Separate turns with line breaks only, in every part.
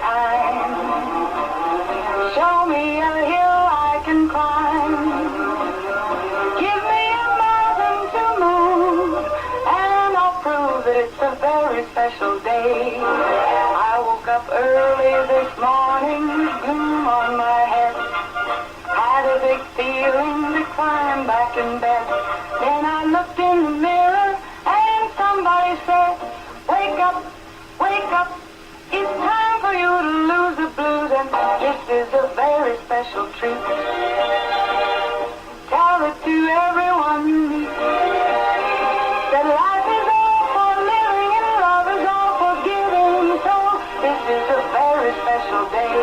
time. Show me a hill I can climb. Give me a mountain to move, and I'll prove that it's a very special day. I woke up early this morning with gloom on my head. Had a big feeling to climb back in bed. Then I looked in the mirror and somebody said, wake up, wake up. It's time for you to lose the blues, and this is a very special treat. Tell it to everyone you meet, that life is all for living and love is all for giving. So this is a very special day.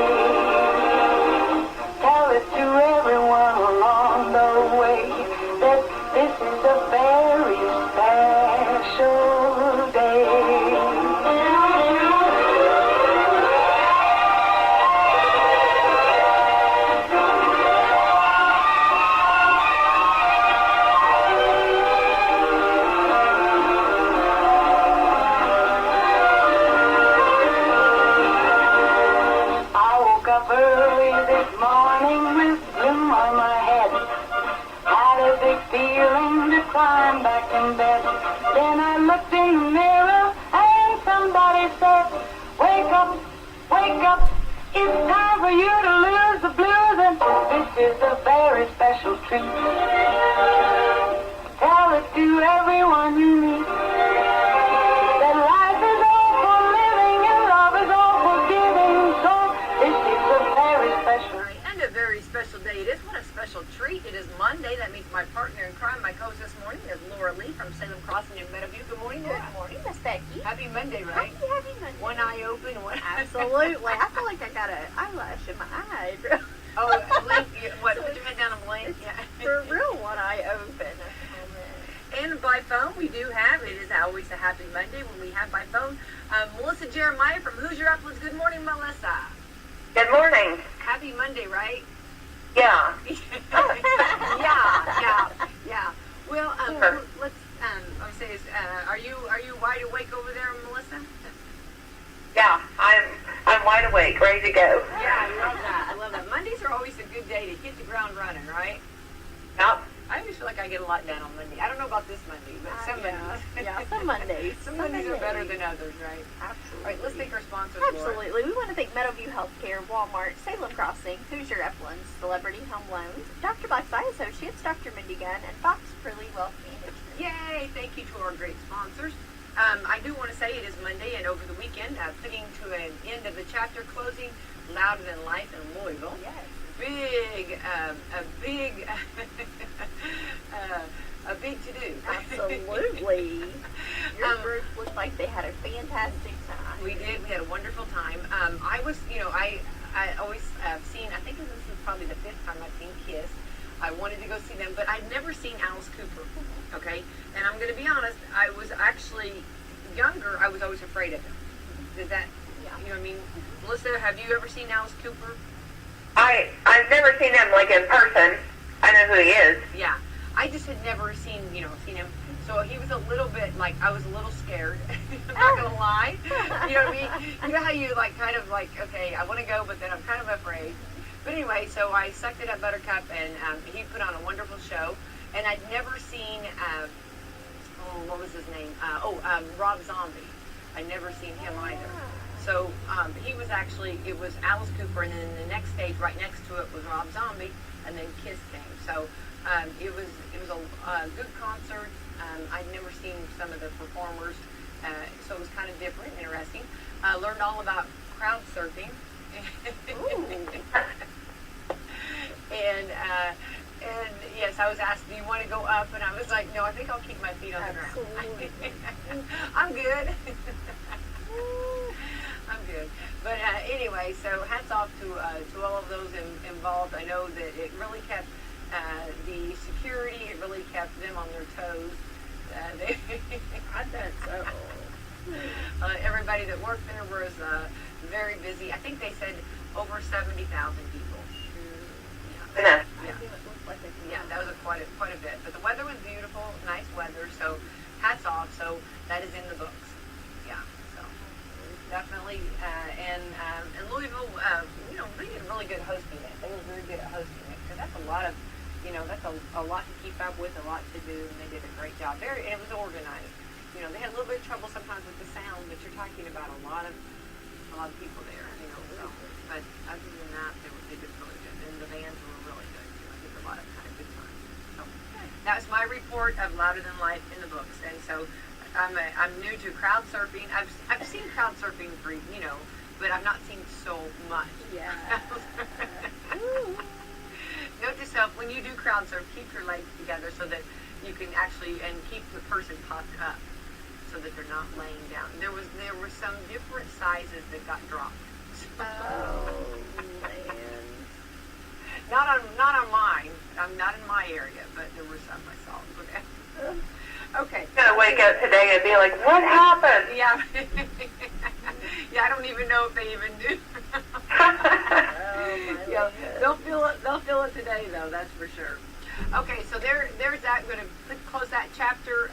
Tell it to everyone along the way that this is a very special day. Early this morning with gloom on my head. Had a big feeling to climb back in bed. Then I looked in the mirror and somebody said, wake up, wake up. It's time for you to lose the blues, and this is a very special treat. Tell it to everyone you meet, that life is all for living and love is all for giving. So this is a very special.
All right, and a very special day it is. What a special treat. It is Monday. That means my partner in crime, my co-host this morning, is Laura Lee from Salem Crossing in Meadowview. Good morning, Laura.
Good morning, Miss Becky.
Happy Monday, right?
Happy Monday.
One eye open, one
Absolutely. I feel like I got an eyelash in my eye.
Oh, blink. What? Put your head down and blink. Yeah.
For real, one eye open.
And by phone, we do have, it is always a happy Monday when we have by phone, Melissa Jeremiah from Hoosier Uplands. Good morning, Melissa.
Good morning.
Happy Monday, right?
Yeah.
yeah. Well, let's. I would say, are you wide awake over there, Melissa?
Yeah, I'm wide awake, ready to go.
Yeah, I love that. I love that. Mondays are always a good day to hit the ground running, right?
Yep.
I always feel like I get a lot done on Monday. I don't know about this Monday, but some Mondays.
Yeah, some Mondays.
Some Mondays are better than others, right?
Absolutely.
All right, let's thank our sponsors,
Absolutely.
Laura.
We want to thank Meadowview Healthcare, Walmart, Salem Crossing, Hoosier Uplands, Celebrity Home Loans, Dr. Black's Eye Associates, Dr. Mindy Gunn, and Fox Curly Wealth Management.
Yay! Thank you to our great sponsors. I do want to say it is Monday, and over the weekend, putting to an end of the chapter closing Louder Than Life in Louisville.
Yes.
A big to do.
Absolutely. Your group looked like they had a fantastic time.
We did. We had a wonderful time. I was, I always seen, I think this is probably the 5th time I've seen Kiss. I wanted to go see them, but I'd never seen Alice Cooper, okay? And I'm going to be honest, I was actually younger, I was always afraid of him. Did that, you know what I mean? Melissa, have you ever seen Alice Cooper?
I've never seen him like in person. I know who he is.
Yeah. I just had never seen him. So he was a little bit, like, I was a little scared. I'm not going to lie. You know what I mean? You know how you, okay, I want to go, but then I'm kind of afraid. But anyway, so I sucked it up, Buttercup, and he put on a wonderful show. And I'd never seen, what was his name? Rob Zombie. I'd never seen him either. So he was actually, it was Alice Cooper, and then the next stage right next to it was Rob Zombie, and then Kiss came. So it was a good concert. I'd never seen some of the performers, so it was kind of different, interesting. Learned all about crowd surfing. And yes, I was asked, do you want to go up? And I was like, no, I think I'll keep my feet on the ground. I'm good. I'm good. But anyway, so hats off to all of those involved. I know that it really kept the security, it really kept them on their toes.
I bet so.
Everybody that worked there was very busy. I think they said over 70,000 people.
Yeah.
Yeah, that was quite a bit. But the weather was beautiful, nice weather, so hats off. So that is in the books. Yeah, so definitely. And Louisville really good hosting it. They were very good at hosting it because that's a lot of, that's a lot to keep up with, a lot to do, and they did a great job. And it was organized. They had a little bit of trouble sometimes with the sound, but you're talking about a lot of people there. So, but other than that, they did really good, and the bands were really good too. I did a lot of kind of good times. So that was my report of Louder Than Life in the books, and so I'm new to crowd surfing. I've seen crowd surfing for but I've not seen so much.
Yeah.
Note to self, when you do crowd surf, keep your legs together so that you can actually, and keep the person popped up so that they're not laying down. There were some different sizes that got dropped.
Oh, man.
Not on mine. I'm not in my area, but there were some I saw. Okay.
I'm gonna wake up today and be like, what happened?
Yeah. Yeah, I don't even know if they even do. Yeah, they'll feel it today, though. That's for sure. Okay, so there's that. I'm going to close that chapter.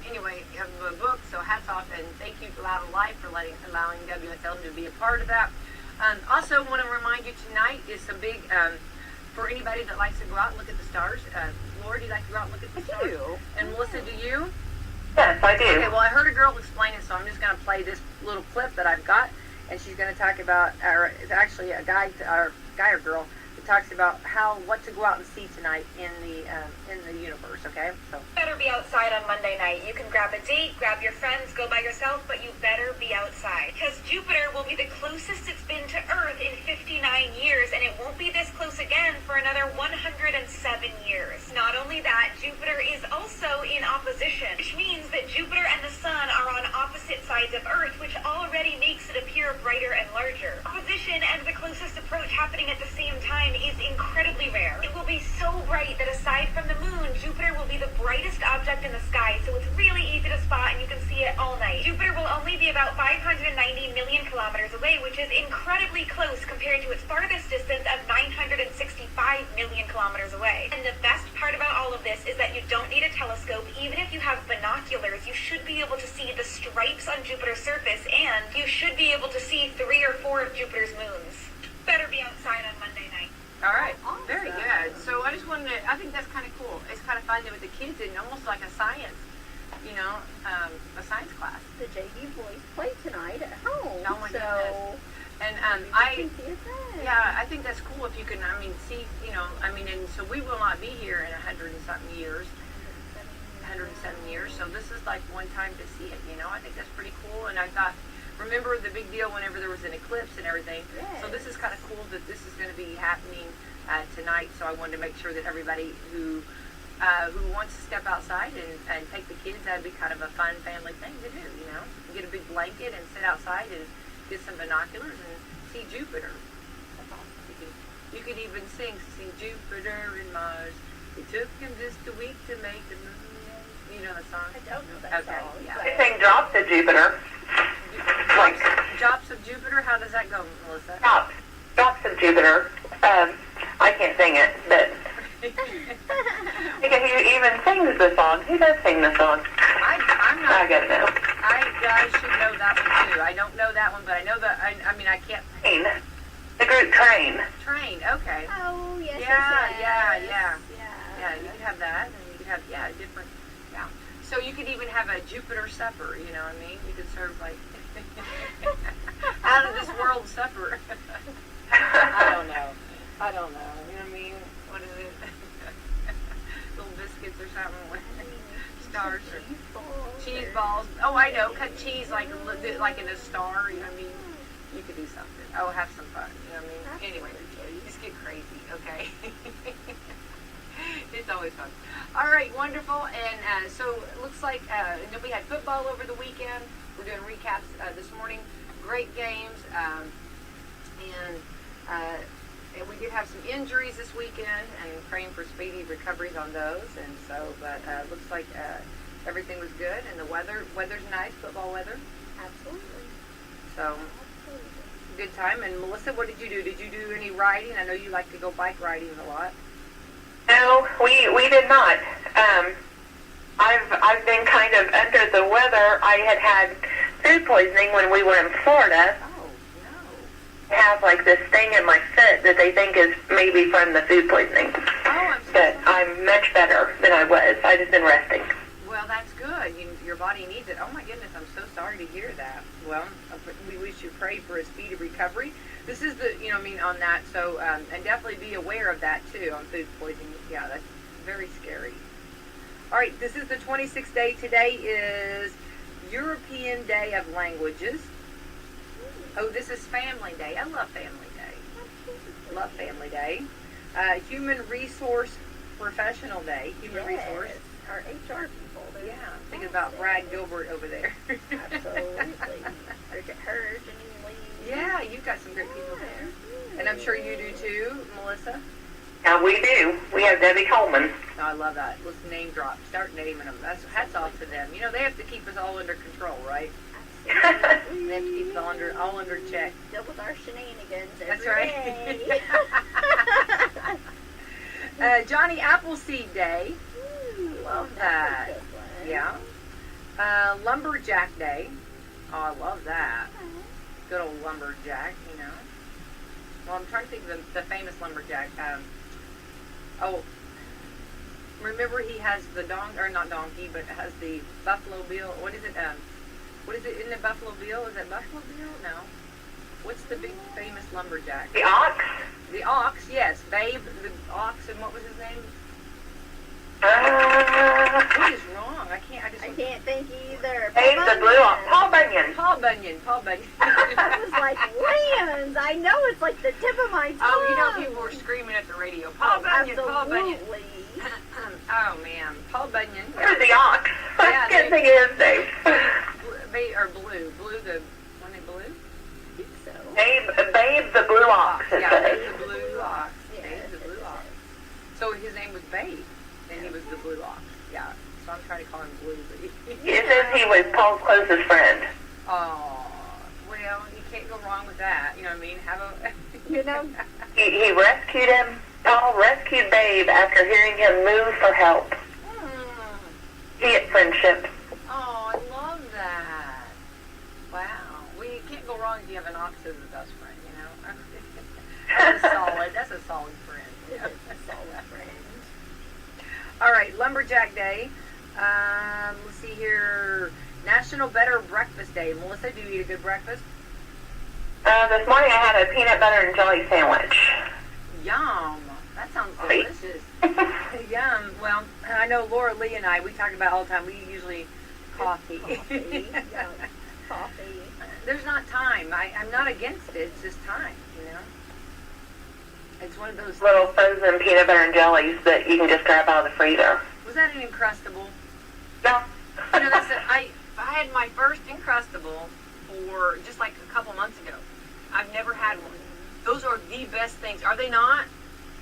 Anyway, the book. So hats off and thank you to Loud Life for allowing WSLM to be a part of that. Also, want to remind you tonight is some big for anybody that likes to go out and look at the stars. Laura, do you like to go out and look at the stars?
I do.
And Melissa, do you?
Yes, I do.
Okay, well, I heard a girl explain it, so I'm just going to play this little clip that I've got, and she's going to talk about, or it's actually a guy or girl that talks about what to go out and see tonight in the universe. Okay, so
Better be outside on Monday night. You can grab a date, grab your friends, go by yourself, but you better be outside. Because Jupiter will be the closest it's been to Earth in 59 years, and it won't be this close again for another 107 years. Not only that, Jupiter is also in opposition, which means that Jupiter and the Sun are on opposite sides of Earth, which already makes it appear brighter and larger. Opposition and the closest approach happening at the same time is incredibly rare. It will be so bright that aside from the moon, Jupiter will be the brightest object in the sky, so it's really easy to spot and you can see it all night. Jupiter will only be about 590 million kilometers away, which is incredibly close compared to its farthest distance of 965 million kilometers away. And the best part about all of this is that you don't need a telescope. Even if you have binoculars, you should be able to see the stripes on Jupiter's surface, and you should be able to see 3 or 4 of Jupiter's moons. Better be outside on Monday night.
all right,
Awesome.
very good. So I just wanted to. I think that's kind of cool. It's kind of fun with the kids and almost like a science, a science class.
The JV boys play tonight at home.
Oh my
so
goodness. And
you can see a thing.
yeah, I think that's cool if you can. See, and so we will not be here in 100 and something years. 107 years. So this is like one time to see it. I think that's pretty cool. And I thought, remember the big deal whenever there was an eclipse and everything.
Yes.
So this is kind of cool that this is going to be happening tonight. So I wanted to make sure that everybody who wants to step outside and take the kids, that'd be kind of a fun family thing to do. Get a big blanket and sit outside and get some binoculars and see Jupiter. That's awesome. You could even sing Jupiter and Mars. It took him just a week to make the moon. You know the song?
I don't know that
Okay,
song.
yeah.
but-
I sing Drops of Jupiter. Like,
Drops of Jupiter? How does that go, Melissa?
Drops of Jupiter. I can't sing it, but because he even sings the song. He does sing the song.
I'm not.
I gotta know.
I should know that one too. I don't know that one, but I know that. I can't.
Train. The group Train.
Train. Okay.
Oh, yes,
Yeah.
Yeah.
Yeah, you could have that, and you could have different. Yeah. So you could even have a Jupiter supper. You know what I mean? You could serve like out of this world supper. I don't know. You know what I mean? What is it? Little biscuits or something with stars or cheese balls. Oh, I know. Cut cheese like in a star. You know what I mean? You could do something. Oh, have some fun. You know what I mean? Anyway, just get crazy, okay? It's always fun. All right, wonderful. And so it looks like we had football over the weekend. We're doing recaps this morning. Great games. And we did have some injuries this weekend, and praying for speedy recoveries on those. And so, but looks like everything was good, and the weather's nice, football weather.
Absolutely.
So, good time. And Melissa, what did you do? Did you do any riding? I know you like to go bike riding a lot.
No, we did not. I've been kind of under the weather. I had food poisoning when we were in Florida.
Oh, no.
I have like this thing in my foot that they think is maybe from the food poisoning.
Oh, I'm so
But
sorry.
I'm much better than I was. I just been resting.
Well, that's good. Your body needs it. Oh my goodness, I'm so sorry to hear that. Well, we wish you pray for a speedy recovery. This is the, on that. So, and definitely be aware of that too on food poisoning. Yeah, that's very scary. All right, this is the 26th day. Today is European Day of Languages. Oh, this is Family Day. I love Family Day. Love Family Day. Human Resource Professional Day. Human Resource.
Our HR people.
Yeah, I'm thinking about Brad Gilbert over there.
Absolutely. Her, Janine Lee.
Yeah, you've got some great people there. And I'm sure you do too, Melissa.
We do. We have Debbie Coleman.
Oh, I love that. Let's name drop. Start naming them. That's hats off to them. They have to keep us all under control, right? They have to keep us all under check.
Deal with our shenanigans
That's
every
right.
day.
Johnny Appleseed Day.
Ooh,
Love
that's
that.
a good one.
Yeah. Lumberjack Day. Oh, I love that. Good old lumberjack, Well, I'm trying to think of the famous lumberjack. Remember he has the not donkey, but has the Buffalo Bill. What is it? What is it in the Buffalo Bill? Is it Buffalo Bill? No. What's the big famous lumberjack?
The ox?
The ox, yes. Babe, the ox, and what was his name? What is wrong? I
can't think either.
Babe the blue ox. Paul Bunyan.
Paul Bunyan.
I was like, lands. I know it's like the tip of my tongue.
Oh, people were screaming at the radio. Paul Bunyan, Paul Bunyan.
Absolutely.
Oh, man. Paul Bunyan.
Where's the ox? I
Yeah,
can't think of his name.
Blue. Wasn't it blue?
I think so.
Babe the blue ox, it
Yeah,
says.
Babe the blue ox.
Yes,
Babe the
it
blue
is.
ox. So his name was Babe, and he was the blue ox. Yeah. So I'm trying to call him Blue, but
It says he was Paul's closest friend.
Oh, well, you can't go wrong with that. You know what I mean? Have a.
He rescued him. Paul rescued Babe after hearing him move for help. He had friendship.
Oh, I love that. Wow. Well, you can't go wrong if you have an ox as a best friend, That's a solid friend.
It's a solid friend.
All right, Lumberjack Day. Let's see here. National Better Breakfast Day. Melissa, do you eat a good breakfast?
This morning I had a peanut butter and jelly sandwich.
Yum. That sounds delicious. Yum. Well, I know Laura Lee and we talk about all the time. We usually coffee.
Coffee.
There's not time. I'm not against it. It's just time, It's one of those
Little frozen peanut butter and jellies that you can just grab out of the freezer.
Was that an Uncrustable?
No.
That's it. I had my first Uncrustable for just like a couple months ago. I've never had one. Those are the best things. Are they not?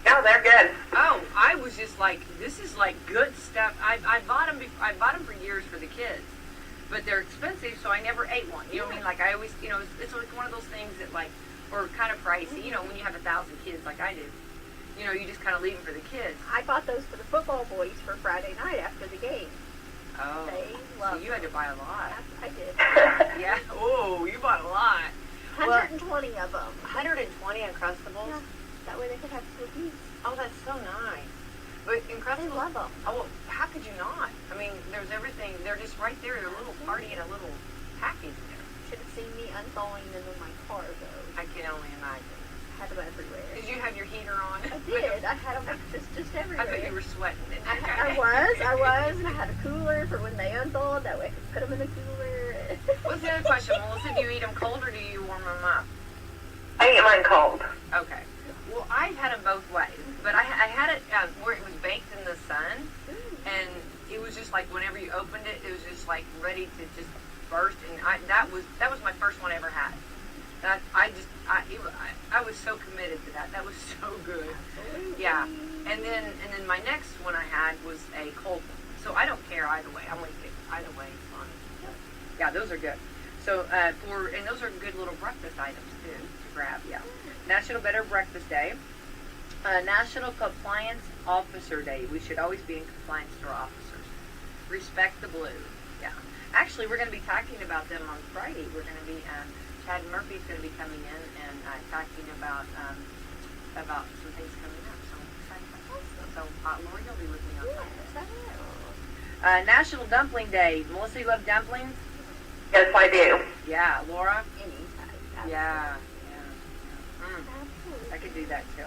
No, they're good.
Oh, I was just like, this is like good stuff. I bought them. I bought them for years for the kids, but they're expensive, so I never ate one. You know what I mean? Like I always, it's like one of those things that like are kind of pricey. When you have 1,000 kids like I do, you just kind of leave them for the kids.
I bought those for the football boys for Friday night after the game.
Oh,
They
so
love
you had to buy a lot.
I did.
Yeah. Oh, you bought a lot.
120 of them.
120 Uncrustables.
Yeah. That way they could have 2 apiece.
Oh, that's so nice. But
They
Uncrustables.
love them.
Oh, well, how could you not? I mean, there's everything. They're just right there. They're a little party in a little package there.
Should have seen me unthawing them in my car, though.
I can only imagine.
Had them everywhere.
Did you have your heater on?
I did. I had them just everywhere.
I bet you were sweating. Didn't you?
I was, and I had a cooler for when they unthawed. That way I could put them in the cooler.
What's the other question, Melissa? Do you eat them cold or do you warm them up?
I eat mine cold.
Okay. Well, I've had them both ways, but I had it where it was baked in the sun, and it was just like whenever you opened it, it was just like ready to just burst, and that was my first one I ever had. And I was so committed to that. That was so good.
Absolutely.
Yeah. And then my next one I had was a cold one. So I don't care either way. I'm with you. Either way, it's fine. Yeah, those are good. So and those are good little breakfast items too to grab. Yeah. National Better Breakfast Day. National Compliance Officer Day. We should always be in compliance to our officers. Respect the blue. Yeah. Actually, we're going to be talking about them on Friday. We're going to be Chad Murphy's going to be coming in and talking about some things coming up. So I'm excited about that. So Lori, you'll be with me on Sunday. National Dumpling Day. Melissa, you love dumplings?
Yes, I do.
Yeah. Laura?
Anytime.
Yeah. I could do that too.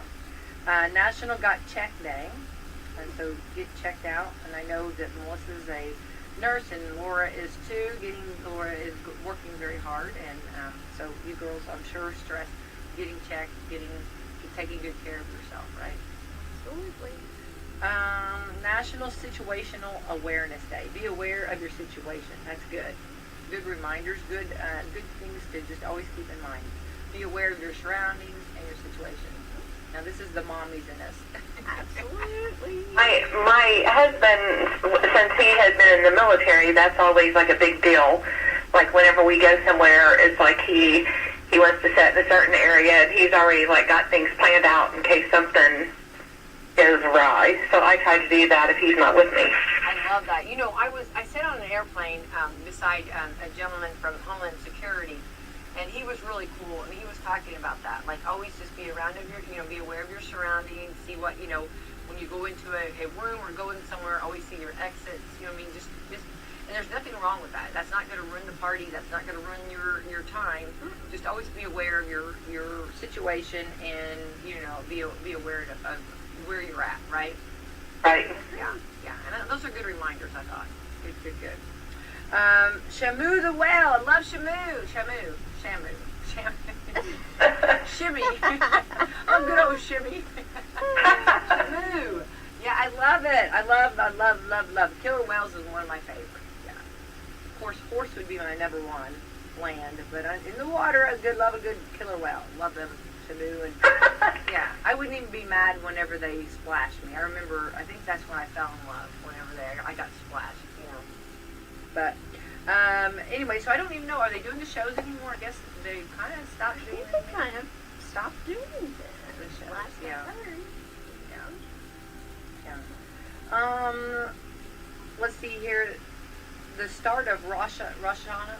National Got Check Day. And so get checked out. And I know that Melissa's a nurse and Laura is too. Laura is working very hard. And so you girls, I'm sure, stress getting checked, taking good care of yourself, right?
Absolutely.
National Situational Awareness Day. Be aware of your situation. That's good. Good reminders, good things to just always keep in mind. Be aware of your surroundings and your situation. Now, this is the mommies in us.
Absolutely.
My husband, since he has been in the military, that's always like a big deal. Like whenever we go somewhere, it's like he wants to sit in a certain area, and he's already like got things planned out in case something goes awry. So I try to do that if he's not with me.
I love that. You know, I sat on an airplane beside a gentleman from Homeland Security, and he was really cool, and he was talking about that. Like, always just be around of your, be aware of your surroundings, see what, when you go into a room or go in somewhere, always see your exits, just, and there's nothing wrong with that. That's not going to ruin the party. That's not going to ruin your time. Just always be aware of your situation and, be aware of where you're at, right?
Right.
Yeah. And those are good reminders, I thought. Good. Shamu the Whale. I love Shamu. Shimmy. Oh, good old Shimmy. Shamu. Yeah, I love it. I love. Killer whales is one of my favorites. Yeah. Of course, horse would be my number one. Land, but in the water, I love a good killer whale. Love them. Shamu and yeah, I wouldn't even be mad whenever they splashed me. I think that's when I fell in love. Whenever I got splashed. But anyway, so I don't even know. Are they doing the shows anymore? I guess they kind of stopped doing it.
They kind of stopped doing
The
it.
shows,
Last
yeah.
I heard.
Let's see here. The start of Rosh Hashanah,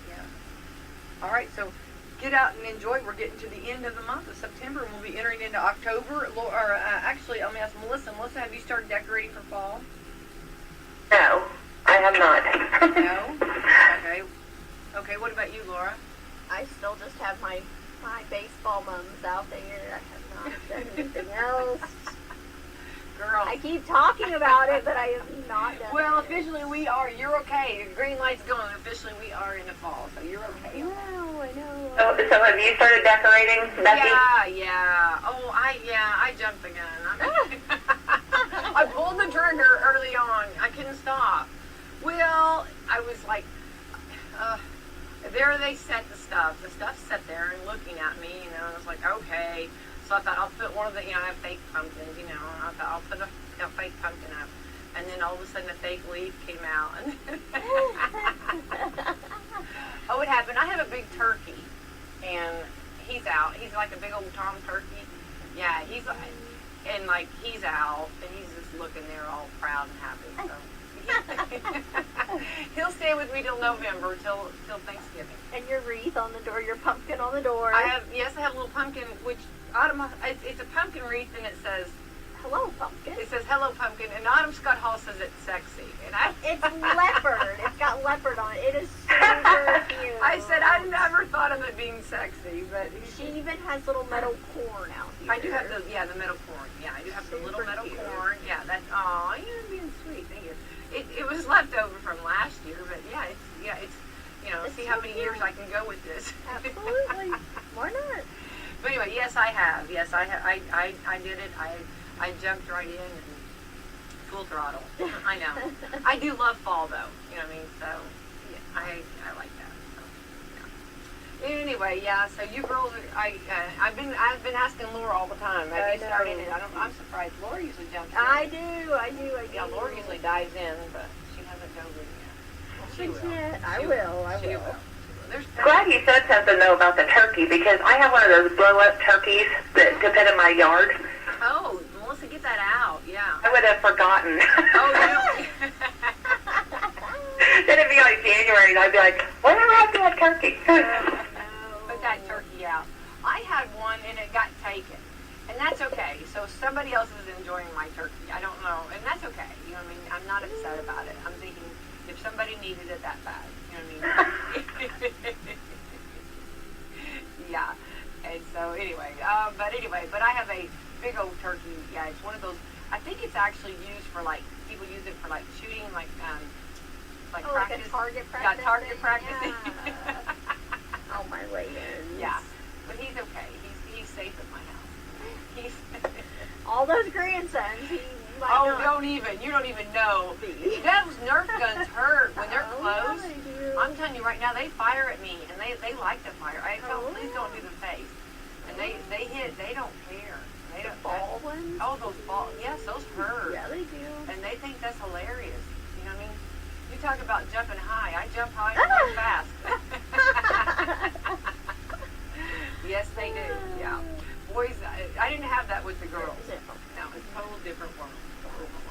yeah. All right, so get out and enjoy. We're getting to the end of the month of September, and we'll be entering into October. Actually, let me ask Melissa. Melissa, have you started decorating for fall?
No, I have not.
No? Okay, what about you, Laura?
I still just have my baseball mums out there. I have not done anything else.
Girl.
I keep talking about it, but I have not done
Well,
it.
officially you're okay. The green light's going. Officially we are in the fall, so you're okay.
No, I know.
So have you started decorating, Becky?
Yeah. Oh, I jumped the gun. I pulled the trigger early on. I couldn't stop. Well, I was like, there they set the stuff. The stuff sat there and looking at me, and I was like, okay. So I thought I'll put one of the, I have fake pumpkins, and I thought I'll put a fake pumpkin up. And then all of a sudden a fake leaf came out. Oh, what happened? I have a big turkey, and he's out. He's like a big old Tom turkey. Yeah, he's out, and he's just looking there all proud and happy. So he'll stay with me till November, till Thanksgiving.
And your wreath on the door, your pumpkin on the door.
I have a little pumpkin, which it's a pumpkin wreath, and it says,
hello, pumpkin.
It says, hello, pumpkin, and Autumn Scott Hall says it's sexy. And
It's leopard. It's got leopard on it. It is super cute.
I said, I never thought of it being sexy, but
She even has little metal corn out here.
I do have the metal corn. Yeah, I do have the little
Super
metal
cute.
corn. Yeah, that's, you're being sweet. Thank you. It was left over from last year, but it's
It's
see how
so
many
cute.
years I can go with this.
Absolutely. Why not?
But anyway, yes, I have. Yes, I did it. I jumped right in and full throttle. I know. I do love fall, though. You know what I mean? So, yeah, I like that. So, yeah. Anyway, yeah. So you girls, I've been asking Laura all the time. Have you started it? I'm surprised. Laura usually jumps in.
I do.
Yeah, Laura usually dives in, but she hasn't dove in yet. She will.
I will.
She will. There's
Glad you said something, though, about the turkey, because I have one of those blow-up turkeys that to put in my yard.
Oh, Melissa, get that out. Yeah.
I would have forgotten.
Oh, yeah.
Then it'd be like January, and I'd be like, when do I have to have turkey?
Put that turkey Yeah. I had one and it got taken. And that's okay. So somebody else is enjoying my turkey. I don't know. And that's okay. You know what I mean? I'm not upset about it. I'm thinking if somebody needed it that bad. You know what I mean? Yeah. And so anyway, but I have a big old turkey. Yeah, it's one of those. I think it's actually used for like people use it for like shooting, like practice.
Like a target practice.
Yeah, target practice.
Yeah. Oh my Layens.
Yeah, but he's okay. He's safe at my house. He's
all those grandsons. He might not.
You don't even know. Those Nerf guns hurt when they're close.
Yeah, they do.
I'm telling you right now, they fire at me, and they like to fire. I tell them, please don't do the face. And they hit. They don't care. They don't.
Ball ones?
Oh, those balls. Yes, those hurt.
Yeah, they do.
And they think that's hilarious. You know what I mean? You talk about jumping high. I jump high and jump fast. Yes, they do. Yeah. Boys, I didn't have that with the girls. No, it's a total different world.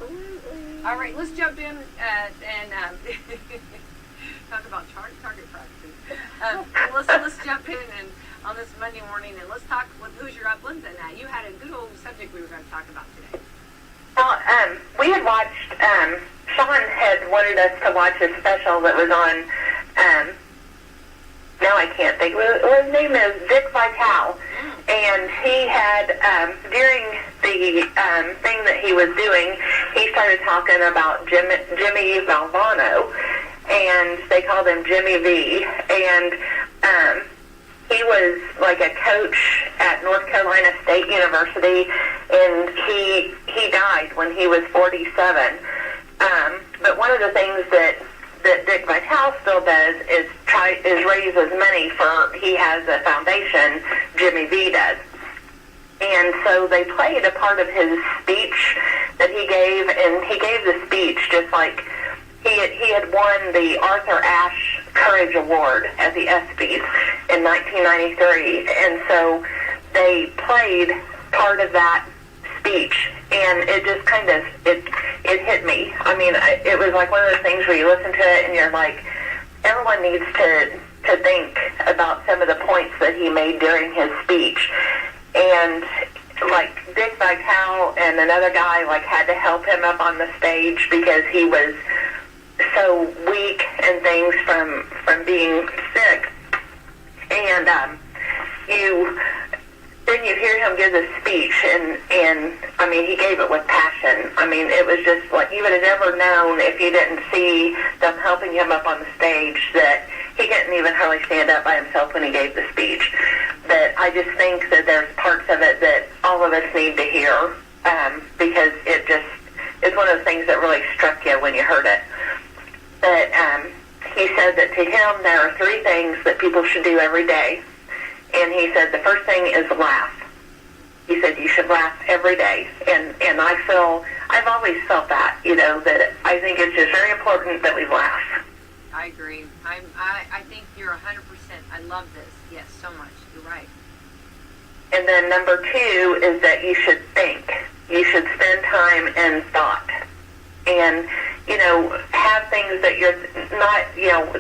Absolutely.
All right, let's jump in and talk about target practice. Let's jump in and on this Monday morning and let's talk with Hoosier Uplands. And you had a good old subject we were going to talk about today.
Well, we had watched, Sean had wanted us to watch a special that was on, now I can't think, his name is Dick Vitale, and he had, during the thing that he was doing, he started talking about Jimmy Valvano, and they called him Jimmy V, and he was like a coach at North Carolina State University, and he died when he was 47. But one of the things that Dick Vitale still does is raise as money for, he has a foundation, Jimmy V does. And so they played a part of his speech that he gave, and he gave the speech just like he had won the Arthur Ashe Courage Award at the ESPYs in 1993, and so they played part of that speech, and it just kind of, it hit me. I mean, it was like one of those things where you listen to it and you're like, everyone needs to think about some of the points that he made during his speech. And like Dick Vitale and another guy like had to help him up on the stage because he was so weak and things from being sick. And then you hear him give this speech, and I mean, he gave it with passion. I mean, it was just like you would have never known if you didn't see them helping him up on the stage that he couldn't even hardly stand up by himself when he gave the speech. But I just think that there's parts of it that all of us need to hear because it's one of those things that really struck you when you heard it. But he said that to him there are 3 things that people should do every day. And he said the first thing is laugh. He said you should laugh every day. And I've always felt that, that I think it's just very important that we laugh.
I agree. I think you're 100%. I love this. Yes, so much. You're right.
And then number 2 is that you should think. You should spend time in thought. And, have things that you're not,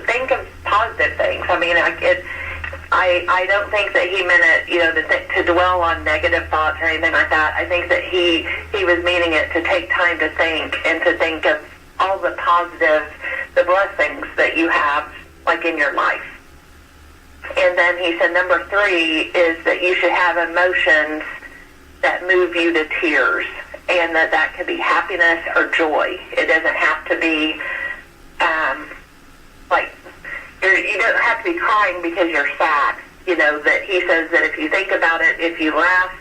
think of positive things. I mean, I don't think that he meant it, to dwell on negative thoughts or anything like that. I think that he was meaning it to take time to think and to think of all the positive, the blessings that you have, like in your life. And then he said number 3 is that you should have emotions that move you to tears, and that could be happiness or joy. It doesn't have to be you don't have to be crying because you're sad. That he says that if you think about it, if you laugh,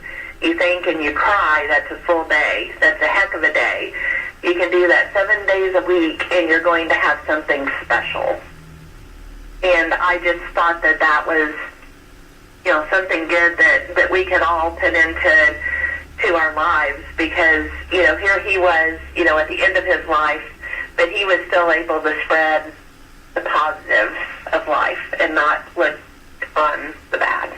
you think, and you cry, that's a full day. That's a heck of a day. You can do that 7 days a week, and you're going to have something special. And I just thought that was, something good that we could all put into our lives, because, here he was, at the end of his life, but he was still able to spread the positives of life and not look on the bad.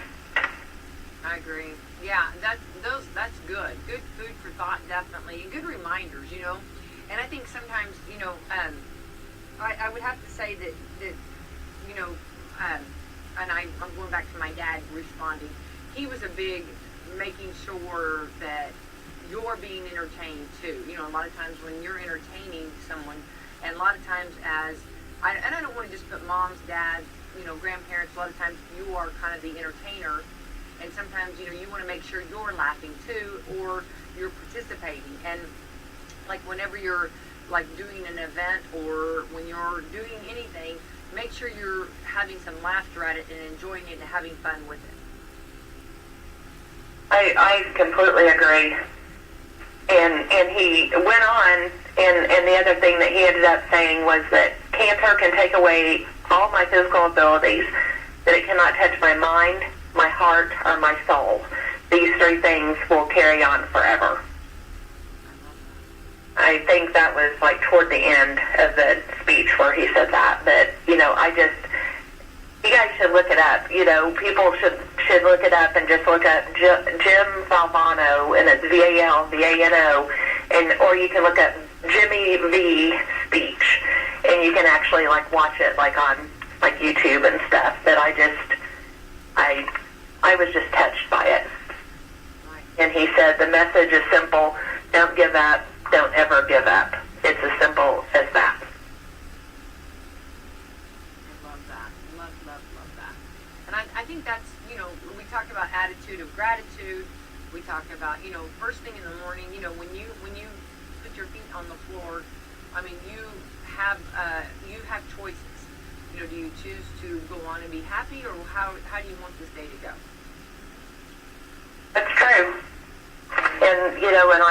I agree. Yeah, that's good. Good food for thought, definitely, and good reminders. And I think sometimes, I would have to say that and I'm going back to my dad responding. He was a big making sure that you're being entertained too. You know, a lot of times when you're entertaining someone, and a lot of times and I don't want to just put moms, dads, you know, grandparents, a lot of times you are kind of the entertainer, and sometimes, you know, you want to make sure you're laughing too, or you're participating. And like whenever you're like doing an event or when you're doing anything, make sure you're having some laughter at it and enjoying it and having fun with it.
I completely agree. And he went on, and the other thing that he ended up saying was that cancer can take away all my physical abilities, that it cannot touch my mind, my heart, or my soul. These three things will carry on forever. I think that was like toward the end of the speech where he said that. But, you know, you guys should look it up. You know, people should look it up and just look up Jim Valvano, and it's Valvano, or you can look up Jimmy V speech, and you can actually like watch it like on like YouTube and stuff. But I was just touched by it. And he said the message is simple: don't give up, don't ever give up. It's as simple as that.
I think that's, you know, we talk about attitude of gratitude. We talk about, you know, first thing in the morning, you know, when you put your feet on the floor, I mean, you have choices. You know, do you choose to go on and be happy, or how do you want this day to go?
That's true. And, you know, and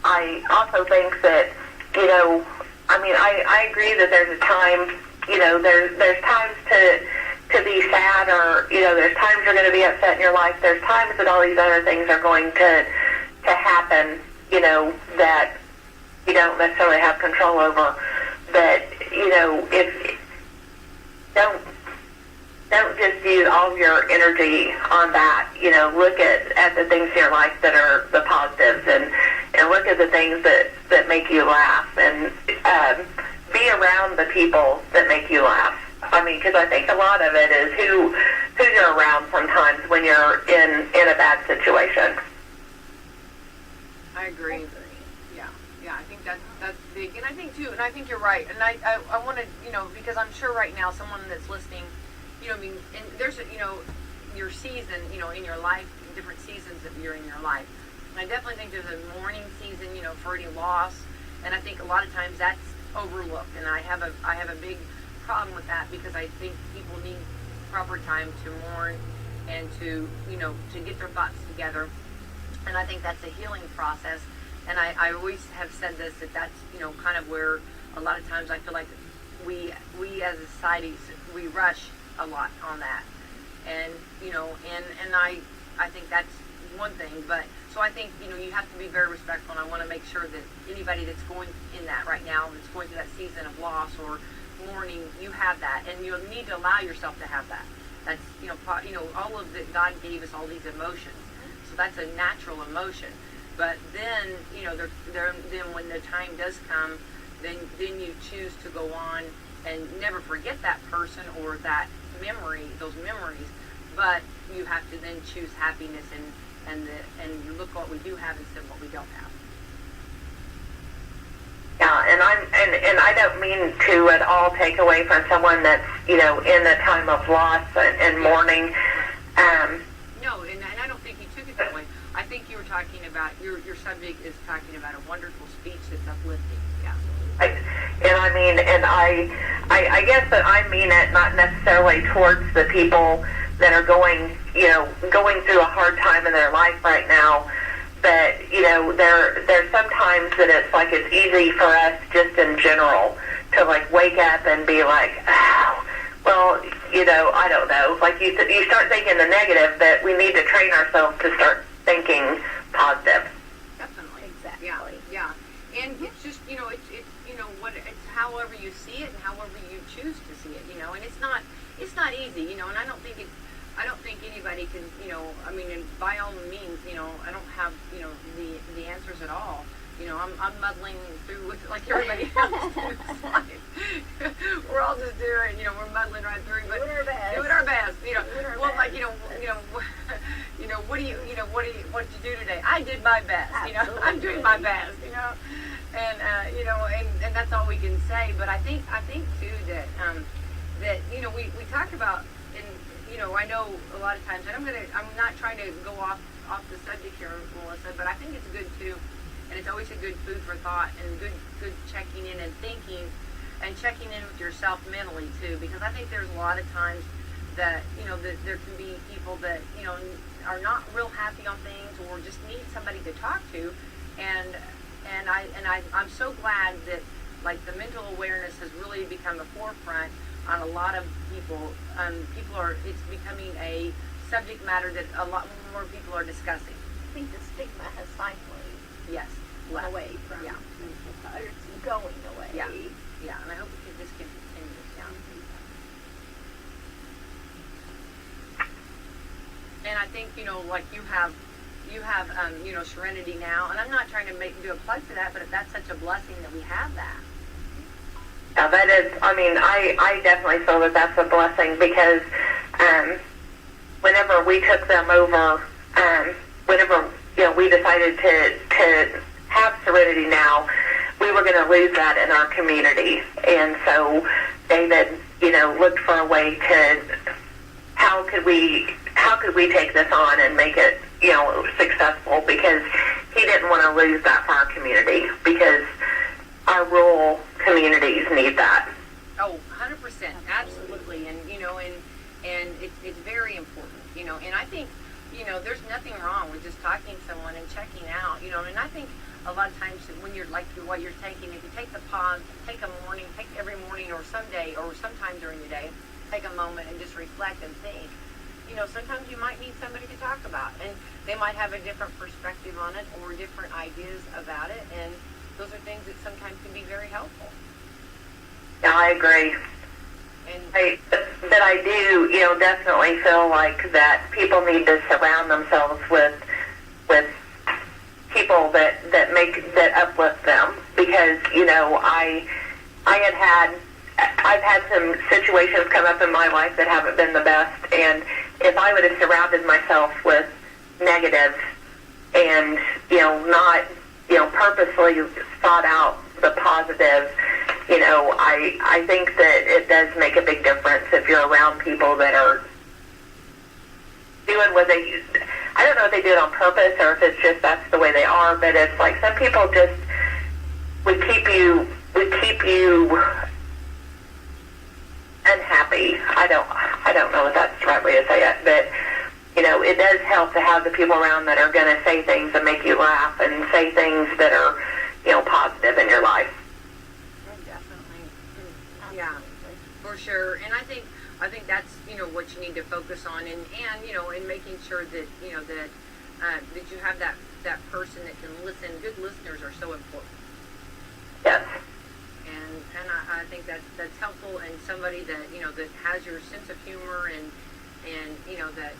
I also think that, you know, I mean, I agree that there's a time, you know, there's times to be sad, or, you know, there's times you're going to be upset in your life. There's times that all these other things are going to happen, you know, that you don't necessarily have control over. But, you know, don't just use all of your energy on that. You know, look at the things in your life that are the positives, and look at the things that make you laugh, and be around the people that make you laugh. I mean, because I think a lot of it is who you're around sometimes when you're in a bad situation.
I agree. Yeah, I think that's big, and I think too, and I think you're right. And I want to, you know, because I'm sure right now someone that's listening, you know, I mean, and there's, you know, your season, you know, in your life, different seasons that you're in your life. And I definitely think there's a mourning season, you know, for any loss, and I think a lot of times that's overlooked, and I have a big problem with that, because I think people need proper time to mourn and to, you know, to get their thoughts together. And I think that's a healing process. And I always have said this, that's, you know, kind of where a lot of times I feel like we as a society, we rush a lot on that. And, you know, and I think that's one thing. But so I think, you know, you have to be very respectful, and I want to make sure that anybody that's going in that right now, that's going through that season of loss or mourning, you have that, and you need to allow yourself to have that. That's, you know, all of that, God gave us all these emotions, so that's a natural emotion. But then, you know, then when the time does come, then you choose to go on and never forget that person or that memory, those memories. But you have to then choose happiness and look what we do have instead of what we don't have.
Yeah, and I don't mean to at all take away from someone that's, you know, in a time of loss and mourning.
No, and I don't think you took it that way. I think you were talking about, your subject is talking about a wonderful speech that's uplifting. Yeah.
I guess that I mean it not necessarily towards the people that are going through a hard time in their life right now. But, you know, there's sometimes that it's like it's easy for us just in general to like wake up and be like, oh, well, you know, I don't know. Like you start thinking the negative, that we need to train ourselves to start thinking positive.
Definitely.
Exactly.
Yeah. And it's just, you know, it's you know, it's however you see it and however you choose to see it, you know, and it's not easy, you know, and I don't think anybody can, you know, I mean, and by all means, you know, I don't have, you know, the answers at all, I'm muddling through with like everybody else. It's like, we're all just doing, we're muddling right through, but
Doing our best.
Doing our best. Well,
best.
like what did you do today? I did my best.
Absolutely.
I'm doing my best. And and that's all we can say. But I think too that we talk about, and I know a lot of times, and I'm not trying to go off the subject here, Melissa, but I think it's good too, and it's always a good food for thought, and good checking in and thinking, and checking in with yourself mentally too, because I think there's a lot of times that that there can be people that are not real happy on things, or just need somebody to talk to, and I'm so glad that like the mental awareness has really become a forefront on a lot of people. It's becoming a subject matter that a lot more people are discussing.
I think the stigma has finally
Yes,
gone
left.
away from
Yeah.
or it's going away.
Yeah. Yeah, and I hope this can continue. Yeah. And I think like you have Serenity Now, and I'm not trying to do a plug for that, but that's such a blessing that we have that.
Yeah, that is, I definitely feel that that's a blessing, because whenever we took them over, whenever, we decided to have Serenity Now, we were going to lose that in our community. And so David, looked for a way to, how could we take this on and make it, successful, because he didn't want to lose that for our community, because our rural communities need that.
Oh, 100%, absolutely, and and it's very important, and I think there's nothing wrong with just talking to someone and checking out, and I think a lot of times when you're like what you're taking, if you take the pause, take every morning or someday or sometime during the day, take a moment and just reflect and think. Sometimes you might need somebody to talk about, and they might have a different perspective on it or different ideas about it, and those are things that sometimes can be very helpful.
Yeah, I agree.
And
But I do, definitely feel like that people need to surround themselves with people that uplift them, because I've had some situations come up in my life that haven't been the best, and if I would have surrounded myself with negatives and not purposely thought out the positive, I think that it does make a big difference if you're around people that are doing what they, I don't know if they do it on purpose or if it's just that's the way they are, but it's like some people just would keep you unhappy. I don't know if that's the right way to say it, but it does help to have the people around that are going to say things that make you laugh and say things that are positive in your life.
definitely, yeah, for sure. And I think that's what you need to focus on, and in making sure that that you have that person that can listen. Good listeners are so important.
Yes.
And I think that's helpful, and somebody that that has your sense of humor and that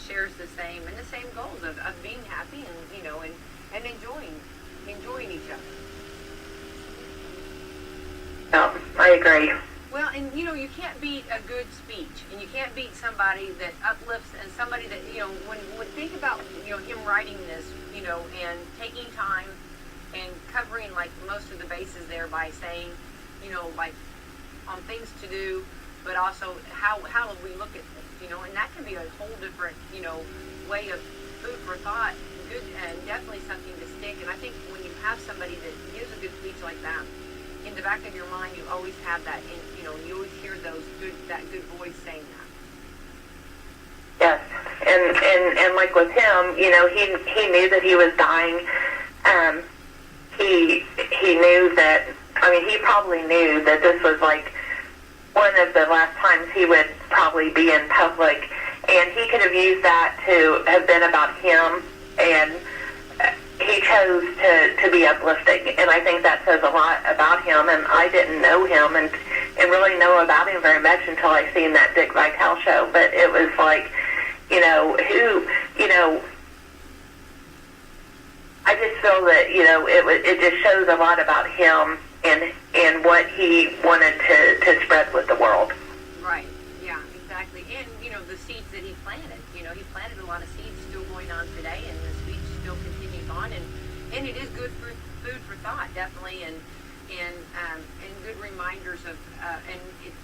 shares the same goals of being happy and enjoying each other.
No, I agree.
Well, and you can't beat a good speech, and you can't beat somebody that uplifts, and somebody that when think about him writing this and taking time and covering like most of the bases there by saying like on things to do, but also how we look at things, and that can be a whole different way of food for thought, good, and definitely something to stick. And I think when you have somebody that gives a good speech like that, in the back of your mind you always have that, and you always hear that good voice saying that.
Yes, and like with him, he knew that he was dying. He knew that. He probably knew that this was like one of the last times he would probably be in public, and he could have used that to have been about him, and he chose to be uplifting, and I think that says a lot about him. And I didn't know him and really know about him very much until I seen that Dick Vitale show, but it was like, I just feel that, it just shows a lot about him and what he wanted to spread with the world.
Right. Yeah, exactly. And, the seeds that he planted. He planted a lot of seeds still going on today, and the speech still continues on. And it is good for food for thought, definitely, and good reminders of, and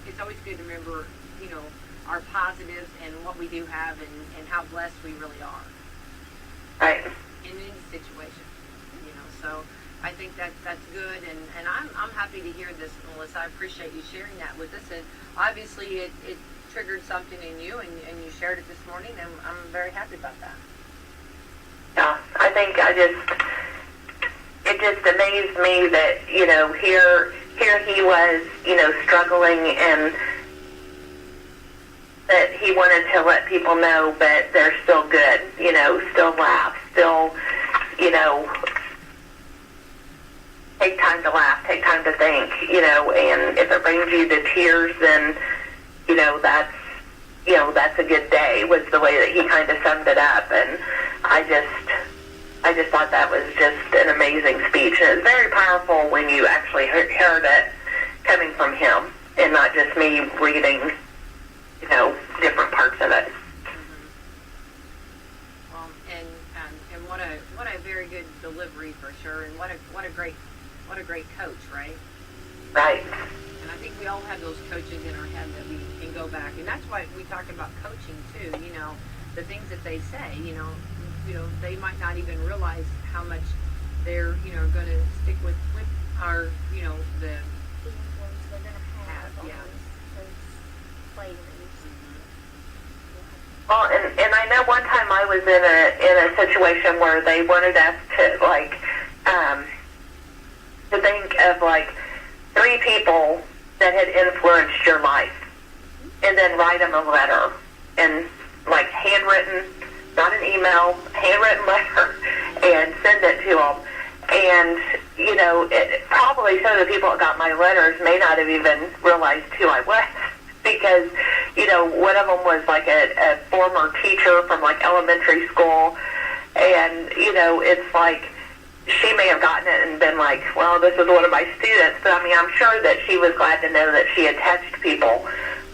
it's always good to remember, our positives and what we do have and how blessed we really are.
Right.
In any situation, so I think that's good, and I'm happy to hear this, Melissa. I appreciate you sharing that with us, and obviously it triggered something in you, and you shared it this morning, and I'm very happy about that.
Yeah, I think it just amazed me that, here he was, struggling, and that he wanted to let people know that they're still good, still laugh, still, take time to laugh, take time to think, and if it brings you to tears, then, that's a good day, was the way that he kind of summed it up. And I just thought that was just an amazing speech. And it's very powerful when you actually heard it coming from him and not just me reading, different parts of it.
Well, and what a very good delivery for sure, and what a great coach, right?
Right.
And I think we all have those coaches in our head that we can go back, and that's why we talk about coaching too. The things that they say, they might not even realize how much they're, going to stick with our, the
influence they're going to have on
yeah.
those players.
Well, and I know one time I was in a situation where they wanted us to think of 3 people that had influenced your life, and then write them a letter, and handwritten, not an email, handwritten letter, and send it to them. And it probably some of the people that got my letters may not have even realized who I was, because one of them was a former teacher from elementary school, and it's she may have gotten it and been well, this is one of my students, but I'm sure that she was glad to know that she had touched people.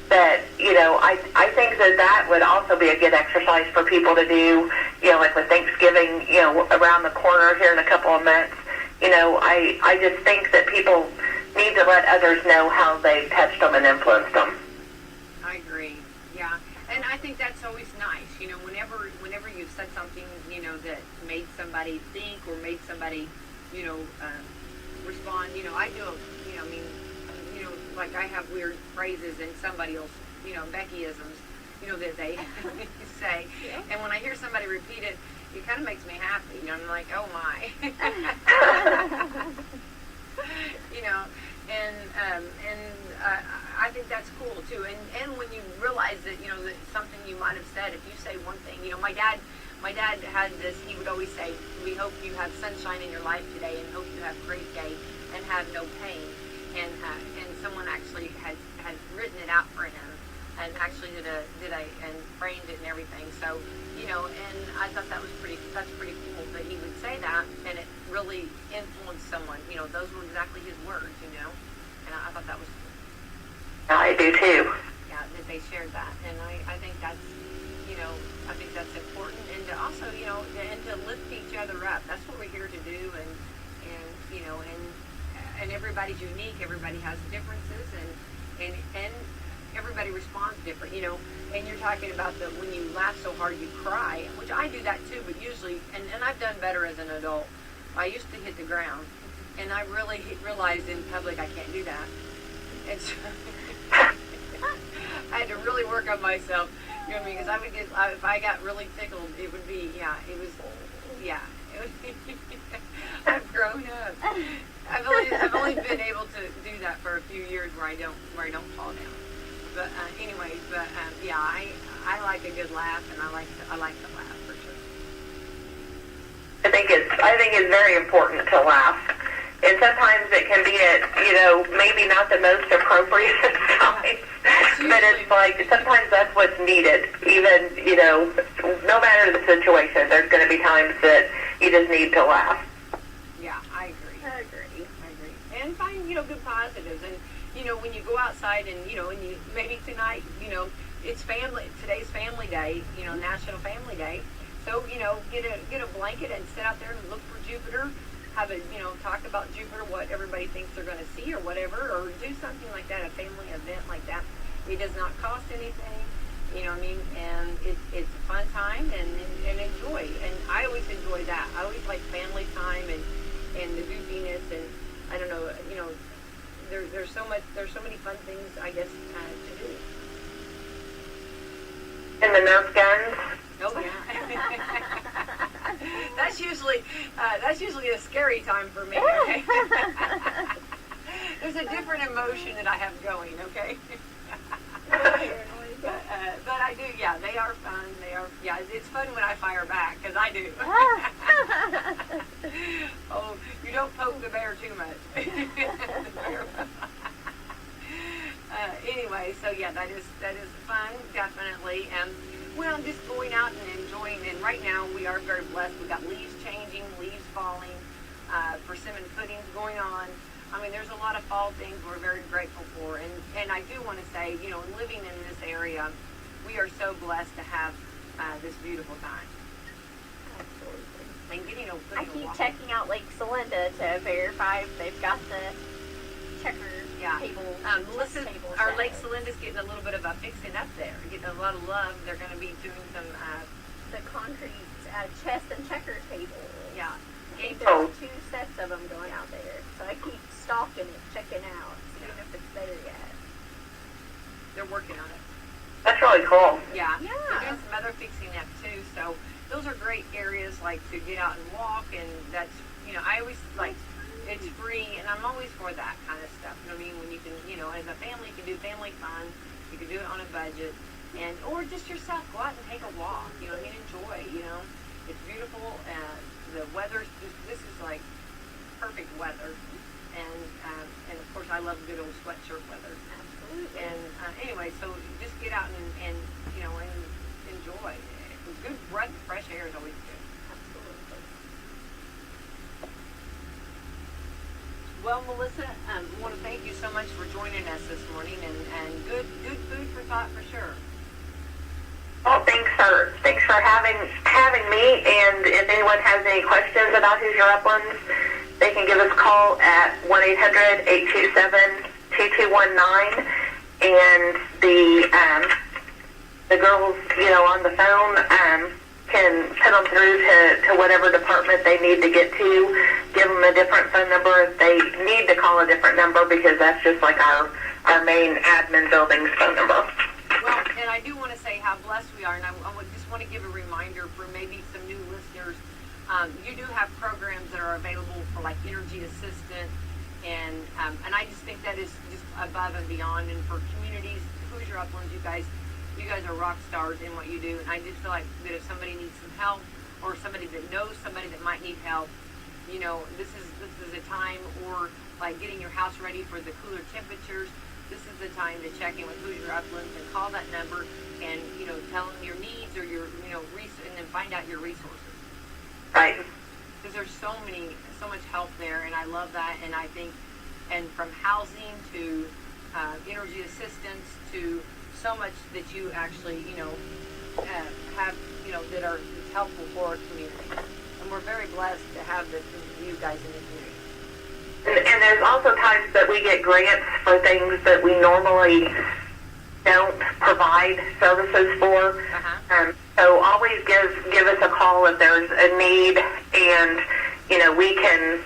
That I think that would also be a good exercise for people to do, with Thanksgiving, around the corner here in a couple of months. I just think that people need to let others know how they've touched them and influenced them.
I agree. Yeah, and I think that's always nice. Whenever you've said something, that made somebody think or made somebody, respond. I do. I have weird phrases and somebody else, Beckyisms, that they say. Yeah. And when I hear somebody repeat it, it kind of makes me happy. I'm like, oh my. I think that's cool too. And when you realize that, that something you might have said, if you say one thing, my dad had this, he would always say, we hope you have sunshine in your life today, and hope you have great day and have no pain. And someone actually had written it out for him, and actually did and framed it and everything. So, and I thought that's pretty cool that he would say that, and it really influenced someone. Those were exactly his words, and I thought that was cool.
I do too.
Yeah, that they shared that, and I think that's, I think that's important, and to also, and to lift each other up. That's what we're here to do, and everybody's unique. Everybody has differences, and everybody responds different, and you're talking about when you laugh so hard you cry, which I do that too, but usually, and I've done better as an adult. I used to hit the ground, and I really realized in public I can't do that. And so I had to really work on myself, because I would if I got really tickled, it would be, I've grown up. I've only been able to do that for a few years where I don't fall down. But anyways, I like a good laugh, and I like to laugh for sure.
I think it's very important to laugh, and sometimes it can be maybe not the most appropriate times, but it's sometimes that's what's needed. Even no matter the situation, there's going to be times that You just need to laugh.
Yeah, I agree.
I agree.
And find, good positives. And, when you go outside and, and you, maybe tonight, it's today's family day, National Family Day. So, get a blanket and sit out there and look for Jupiter. Have a, talk about Jupiter, what everybody thinks they're going to see or whatever, or do something like that, a family event like that. It does not cost anything, you know what I mean? And it's a fun time and enjoy. And I always enjoy that. I always like family time and the goofiness, and I don't know, there's so many fun things, I guess, to do.
And the Nerf guns.
Oh yeah. That's usually a scary time for me. Okay? There's a different emotion that I have going. Okay. But I do. Yeah, they are fun. Yeah, it's fun when I fire back because I do. Oh, you don't poke the bear too much. Anyway, so yeah, that is fun, definitely. Well, just going out and enjoying. And right now, we are very blessed. We've got leaves changing, leaves falling, persimmon puddings going on. I mean, there's a lot of fall things we're very grateful for. And I do want to say, living in this area, we are so blessed to have this beautiful time.
Absolutely.
And getting
I keep checking out Lake Celinda to verify if they've got the checker table.
Melissa, our Lake Celinda's getting a little bit of a fixing up there, getting a lot of love. They're going to be doing some
the concrete chess and checker table.
Yeah.
I think there's 2 sets of them going out there, so I keep stalking it, checking out, seeing if it's there yet.
They're working on it.
That's really cool.
Yeah. They're doing some other fixing up too. So those are great areas like to get out and walk, and that's I always like. It's free, and I'm always for that kind of stuff. You know what I mean? When you can, as a family, you can do family fun. You can do it on a budget, or just yourself, go out and take a walk. You know what I mean? Enjoy. It's beautiful. The weather's this is like perfect weather, and of course I love good old sweatshirt weather.
Absolutely.
And anyway, so just get out and enjoy. Good breath of fresh air is always good. Well, Melissa, I want to thank you so much for joining us this morning, and good food for thought for sure.
Well, thanks for having me. And if anyone has any questions about Hoosier Uplands, they can give us a call at 1-800-827-2219. And the girls, on the phone, can put them through to whatever department they need to get to. Give them a different phone number if they need to call a different number, because that's just like our main admin building's phone number.
Well, and I do want to say how blessed we are, and I just want to give a reminder for maybe some new listeners. You do have programs that are available for like energy assistant, and I just think that is just above and beyond. And for communities, Hoosier Uplands, you guys are rock stars in what you do, and I just feel like that if somebody needs some help, or somebody that knows somebody that might need help, this is a time, or like getting your house ready for the cooler temperatures. This is the time to check in with Hoosier Uplands and call that number, and tell them your needs or your and then find out your resources.
Right.
Because there's so much help there, and I love that. And I think, and from housing to energy assistance to so much that you actually, have, that are helpful for our community. And we're very blessed to have you guys in the community.
And there's also times that we get grants for things that we normally don't provide services for. So always give us a call if there's a need, and, we can,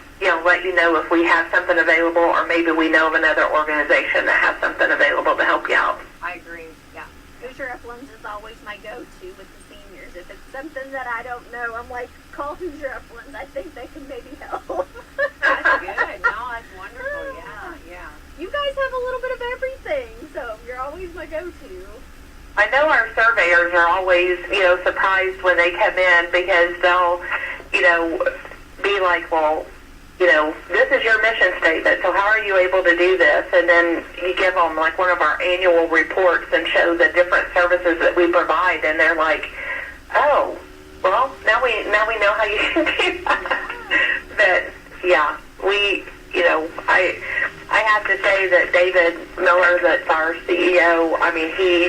let you know if we have something available, or maybe we know of another organization that has something available to help you out.
I agree, yeah.
Hoosier Uplands is always my go-to with the seniors. If it's something that I don't know, I'm like, call Hoosier Uplands. I think they can maybe help.
That's good. No, that's wonderful. Yeah.
You guys have a little bit of everything, so you're always my go-to.
I know our surveyors are always, surprised when they come in, because they'll, be like, well, this is your mission statement, so how are you able to do this? And then you give them like one of our annual reports and show the different services that we provide, and they're like, oh, well, now we know how you But yeah, we, I have to say that David Miller, that's our CEO, I mean, he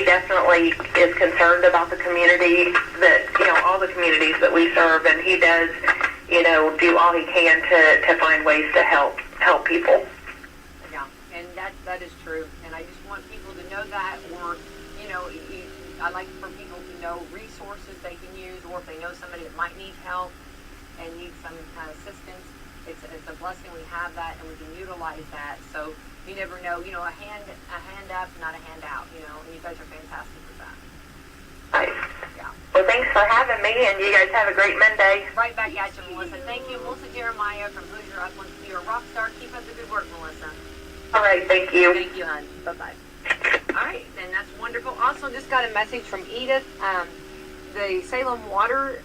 definitely is concerned about the community that, all the communities that we serve, and he does, do all he can to find ways to help people.
Yeah, and that is true. And I just want people to know that, or, I like for people to know resources they can use, or if they know somebody that might need help and need some kind of assistance, it's a blessing we have that, and we can utilize that. So you never know, a hand up, not a hand out, and you guys are fantastic with that.
Right.
Yeah.
Well, thanks for having me, and you guys have a great Monday.
Right back at you, Melissa. Thank you, Melissa Jeremiah from Hoosier Uplands. You're a rock star. Keep up the good work, Melissa.
All right, thank you.
Thank you, hon. Bye-bye. All right, then that's wonderful. Also, just got a message from Edith. The Salem Water,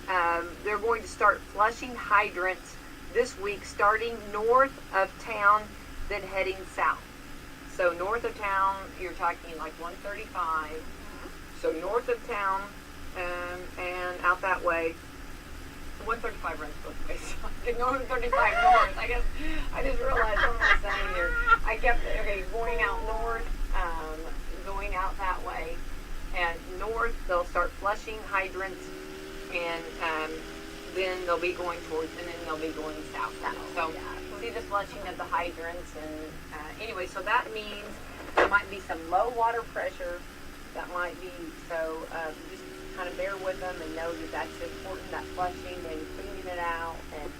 they're going to start flushing hydrants this week, starting north of town, then heading south. So north of town, you're talking like 135. So north of town and out that way. 135 runs both ways. So 135 north. I guess I just realized what I was saying here. I kept going out north, going out that way, and north they'll start flushing hydrants, and then they'll be going towards, and then they'll be going south. So see the flushing of the hydrants, and anyway, so that means there might be some low water pressure. That might be so. Just kind of bear with them and know that that's important. That flushing and cleaning it out and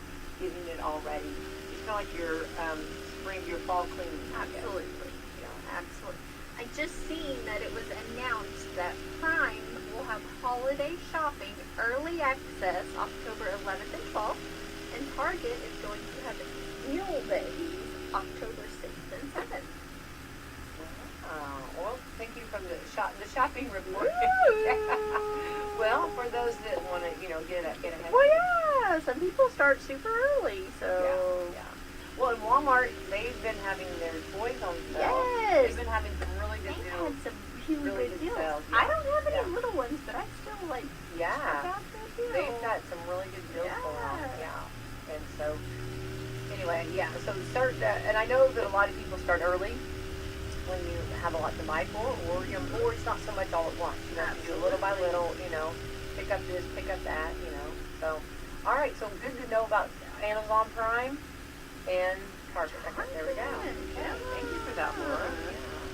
getting it all ready. It's kind of like your spring, your fall cleaning.
Absolutely. Absolutely. I just seen that it was announced that Prime will have holiday shopping early access October 11th and 12th, and Target is going to have Mule Days October 6th and 7th.
Well, thank you from the shopping report. Well, for those that want to, get ahead.
Well, yeah, some people start super early, so.
Yeah. Well, in Walmart, they've been having their toys on sale.
Yes.
They've been having some really good
They
deals.
had some really good deals.
sales.
I don't have any little ones, but I still like
Yeah.
check out their deals.
They've got some really good deals going on. Yeah. And so, anyway, so start, and I know that a lot of people start early when you have a lot to buy for, or it's not so much all at once. You have to do a little by little, pick up this, pick up that, So, all right, so good to know about Amazon Prime and Target. There we go.
Yeah.
Thank you for that, Laura.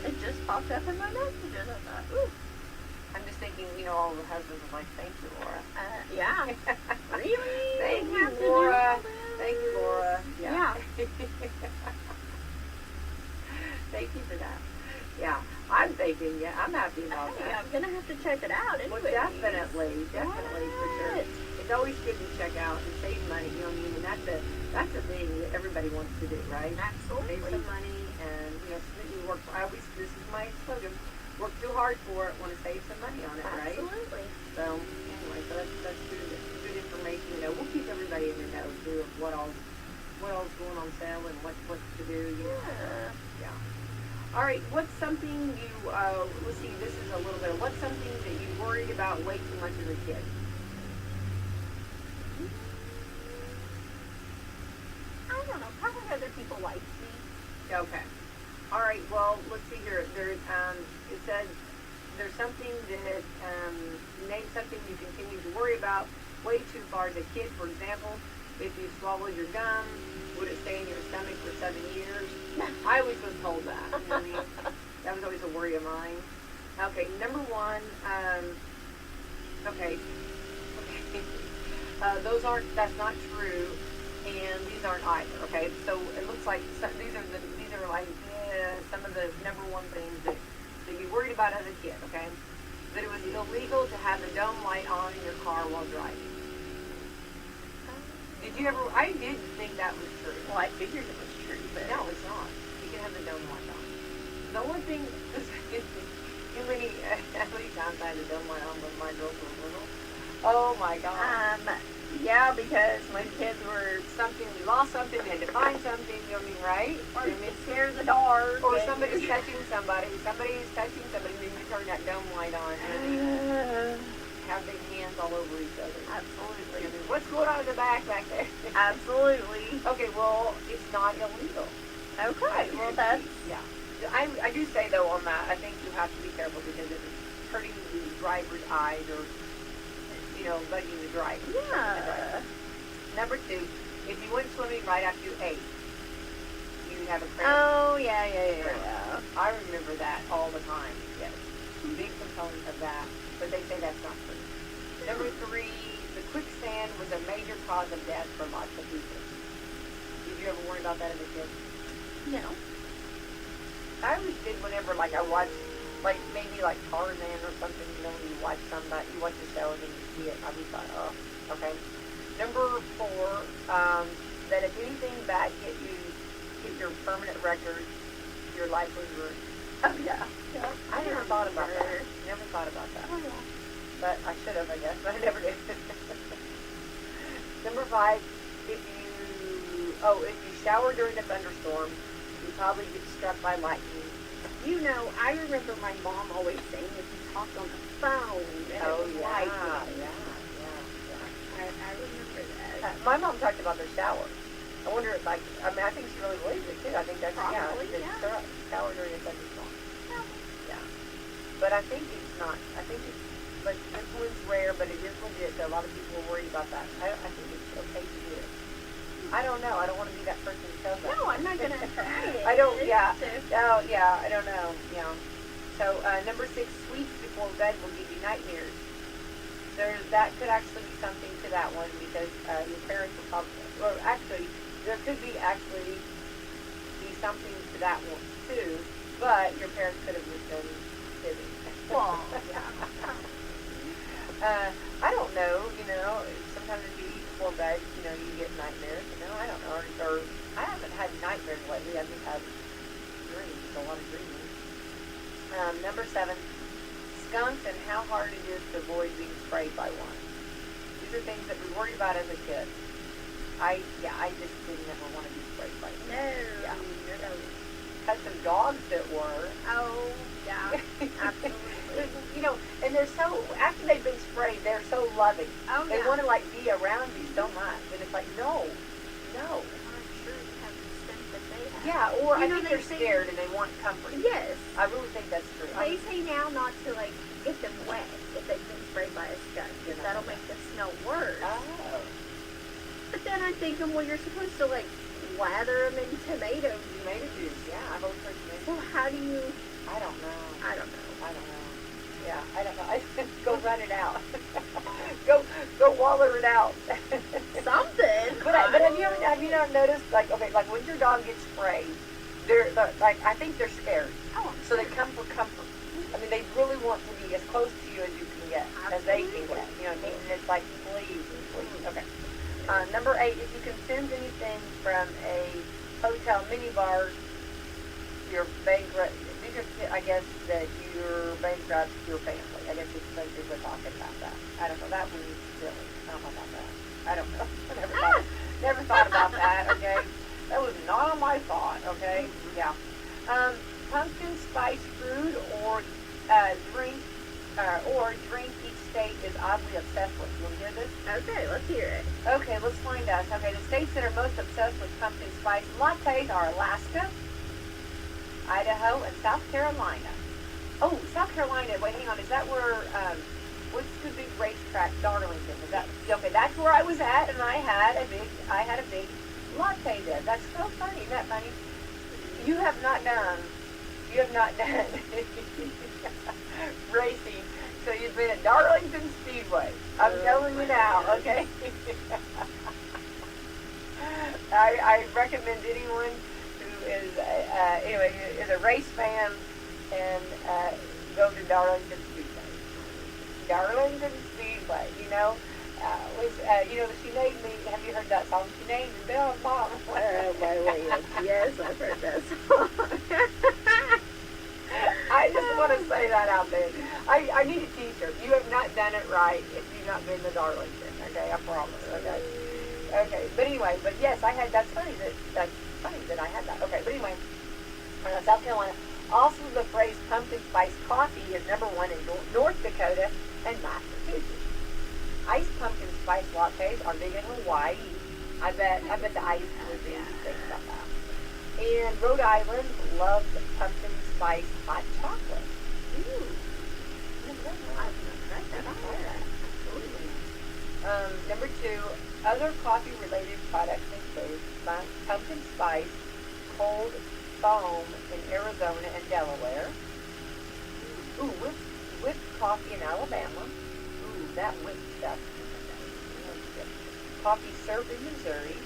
It just popped up in my messages. I thought, ooh.
I'm just thinking, all the husbands are like, thank you, Laura.
Yeah. Really?
Thank
We
you,
have to do
Laura.
all this?
Thank you, Laura.
Yeah.
Thank you for that. Yeah, I'm thinking, I'm happy about
Hey,
that.
I'm going to have to check it out anyway.
Well, definitely, for sure.
What?
It's always good to check out and save money, you know what I mean? And that's the thing that everybody wants to do, right?
Absolutely.
Save some money, and, we work, this is my slogan, work too hard for it, want to save some money on it, right?
Absolutely.
So, anyway, that's good information. We'll keep everybody in the know, too, of what all's going on sale and what to do, Yeah. All right, what's something let's see, this is a little bit of, what's something that you worried about way too much as a kid?
I don't know. Probably other people like me.
Okay. All right, well, let's see here. It said there's something that, name something you continue to worry about way too far as a kid. For example, if you swallowed your gum, would it stay in your stomach for 7 years? I always was told that. You know what I mean? That was always a worry of mine. Okay, number one, that's not true, and these aren't either, okay? So it looks like these are like some of the number one things that you worried about as a kid, okay? That it was illegal to have the dome light on in your car while driving. Did you ever? I did think that was true.
Well, I figured it was true, but
No, it's not. You can have the dome light on. The only thing, how many times I had the dome light on when my girls were little? Oh my God.
yeah, because my kids were,
We lost something, we had to find something, you know what I mean, right?
or scare the dark.
Or somebody's touching somebody, then you turn that dome light on. have their hands all over each other.
Absolutely.
What's going on in the back there?
Absolutely.
Okay, well, it's not illegal.
Okay. Well, that's
Yeah. I do say, though, on that, I think you have to be careful because if it's hurting the driver's eyes or, bugging the driver.
yeah.
Number 2, if you went swimming right after you ate, you have a cramp.
Oh yeah.
I remember that all the time. Yes. Big component of that. But they say that's not true. Number 3, the quicksand was a major cause of death for lots of people. Did you ever worry about that as a kid?
No.
I always did whenever, I watched, maybe Tarzan or something, when you watch somebody, you watch the show and then you see it, I always thought, oh, okay. Number 4, that if anything bad hit your permanent record, your life was ruined.
Oh yeah.
I never thought about that. Never thought about that.
Oh yeah.
But I should have, I guess, but I never did. Number 5, if you shower during a thunderstorm, you probably get struck by lightning.
I remember my mom always saying if you talked on the phone and it was lightning. I remember that.
My mom talked about the shower. I wonder if, I think she really believes it, too. I think that's,
Probably,
the
yeah.
shower during a thunderstorm.
Yeah.
Yeah. But I think it's not. I think it's, this one's rare, but it is legit. So a lot of people are worried about that. I think it's okay to do it. I don't know. I don't want to be that person who tells that.
No, I'm not gonna try it.
I don't, yeah.
It's
Oh, yeah, I don't know. Yeah. So, number 6, sweets before bed will give you nightmares. That could actually be something to that one because your parents will probably, or actually, there could be something to that one too, but your parents could have just been kidding.
Well, yeah.
I don't know, sometimes if you eat before bed, you get nightmares, I don't know, or I haven't had nightmares lately, I've just had dreams, a lot of dreaming. Number 7, skunks and how hard it is to avoid being sprayed by one. These are things that we worried about as a kid. I just didn't ever want to be sprayed by one.
No.
Yeah.
No.
Had some dogs that were.
Oh, yeah. Absolutely.
And they're so, after they've been sprayed, they're so loving.
Oh,
They
yeah.
want to, be around you so much. And it's like, no.
I'm sure you have the sense that they have.
Yeah, or I think
they
they're
say-
scared and they want comfort.
Yes.
I really think that's true.
They say now not to, get them wet if they've been sprayed by a skunk, because that'll make the smell worse.
Oh.
But then I'm thinking, well, you're supposed to, lather them in tomatoes.
Tomato juice, yeah. I've always heard tomato
So
juice.
how do you...
I don't know.
I don't know.
Yeah, I don't know. Go run it out. go waller it out.
Something.
But have you not noticed, when your dog gets sprayed, they're I think they're scared.
Oh,
So they come for comfort. I mean, they really want to be as close to you as you can get, as they can get. You know what I mean? And it's like, please. Okay. Number 8, if you can send anything from a hotel minibar, you're bankrupt. I guess that you're bankrupt your family. I guess it's basically talking about that. I don't know. That one's silly. I don't know about that. I don't know. I never thought about that, okay? That was not on my thought, okay? Yeah. Pumpkin spice food or drink each state is oddly obsessed with. You want to hear this?
Okay, let's hear it.
Okay, let's find out. Okay, the states that are most obsessed with pumpkin spice lattes are Alaska, Idaho, and South Carolina. Oh, South Carolina. Wait, hang on. Is that where, what's the big racetrack, Darlington? Is that, okay, that's where I was at, and I had a big latte there. That's so funny. Isn't that funny? You have not done racing, so you've been at Darlington Speedway. I'm telling you now, okay? I recommend anyone who is a race fan and go to Darlington Speedway. Darlington Speedway, she named me. Have you heard that song? She named me Bell Mom.
Yes, I've heard that song.
I just want to say that out there. I need a t-shirt. You have not done it right if you've not been to Darlington. Okay, I promise. Okay. But anyway, yes, I had. That's funny that I had that. Okay, but anyway, South Carolina. Also, the phrase pumpkin spice coffee is number 1 in North Dakota,
and Massachusetts. Iced pumpkin spice lattes are big in Hawaii. I bet the ice would be big about that. And Rhode Island loves pumpkin spice hot chocolate.
Ooh. I've not tried that either.
Number 2, other coffee-related products include pumpkin spice cold foam in Arizona and Delaware. Ooh, whipped coffee in Alabama. Ooh, that whipped stuff. Coffee syrup in Missouri.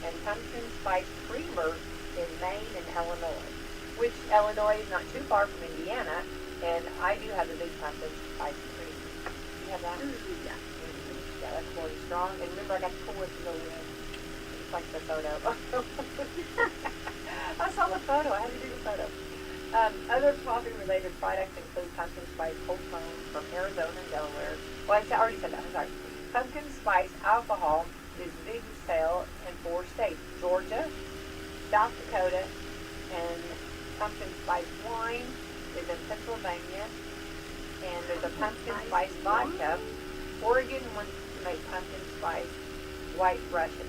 And pumpkin spice creamer in Maine and Illinois. Which Illinois is not too far from Indiana, and I do have a big pumpkin spice creamer. You have that?
Yeah.
Yeah, that's really strong. And remember, I got the coolest to go in. It's like the photo. I saw the photo. I had to do the photo. Other coffee-related products include pumpkin spice cold foam from Arizona and Delaware. Well, I already said that. I'm sorry. Pumpkin spice alcohol is big sale in 4 states: Georgia, South Dakota, and pumpkin spice wine is in Pennsylvania. And there's a pumpkin spice vodka. Oregon wants to make pumpkin spice white Russian.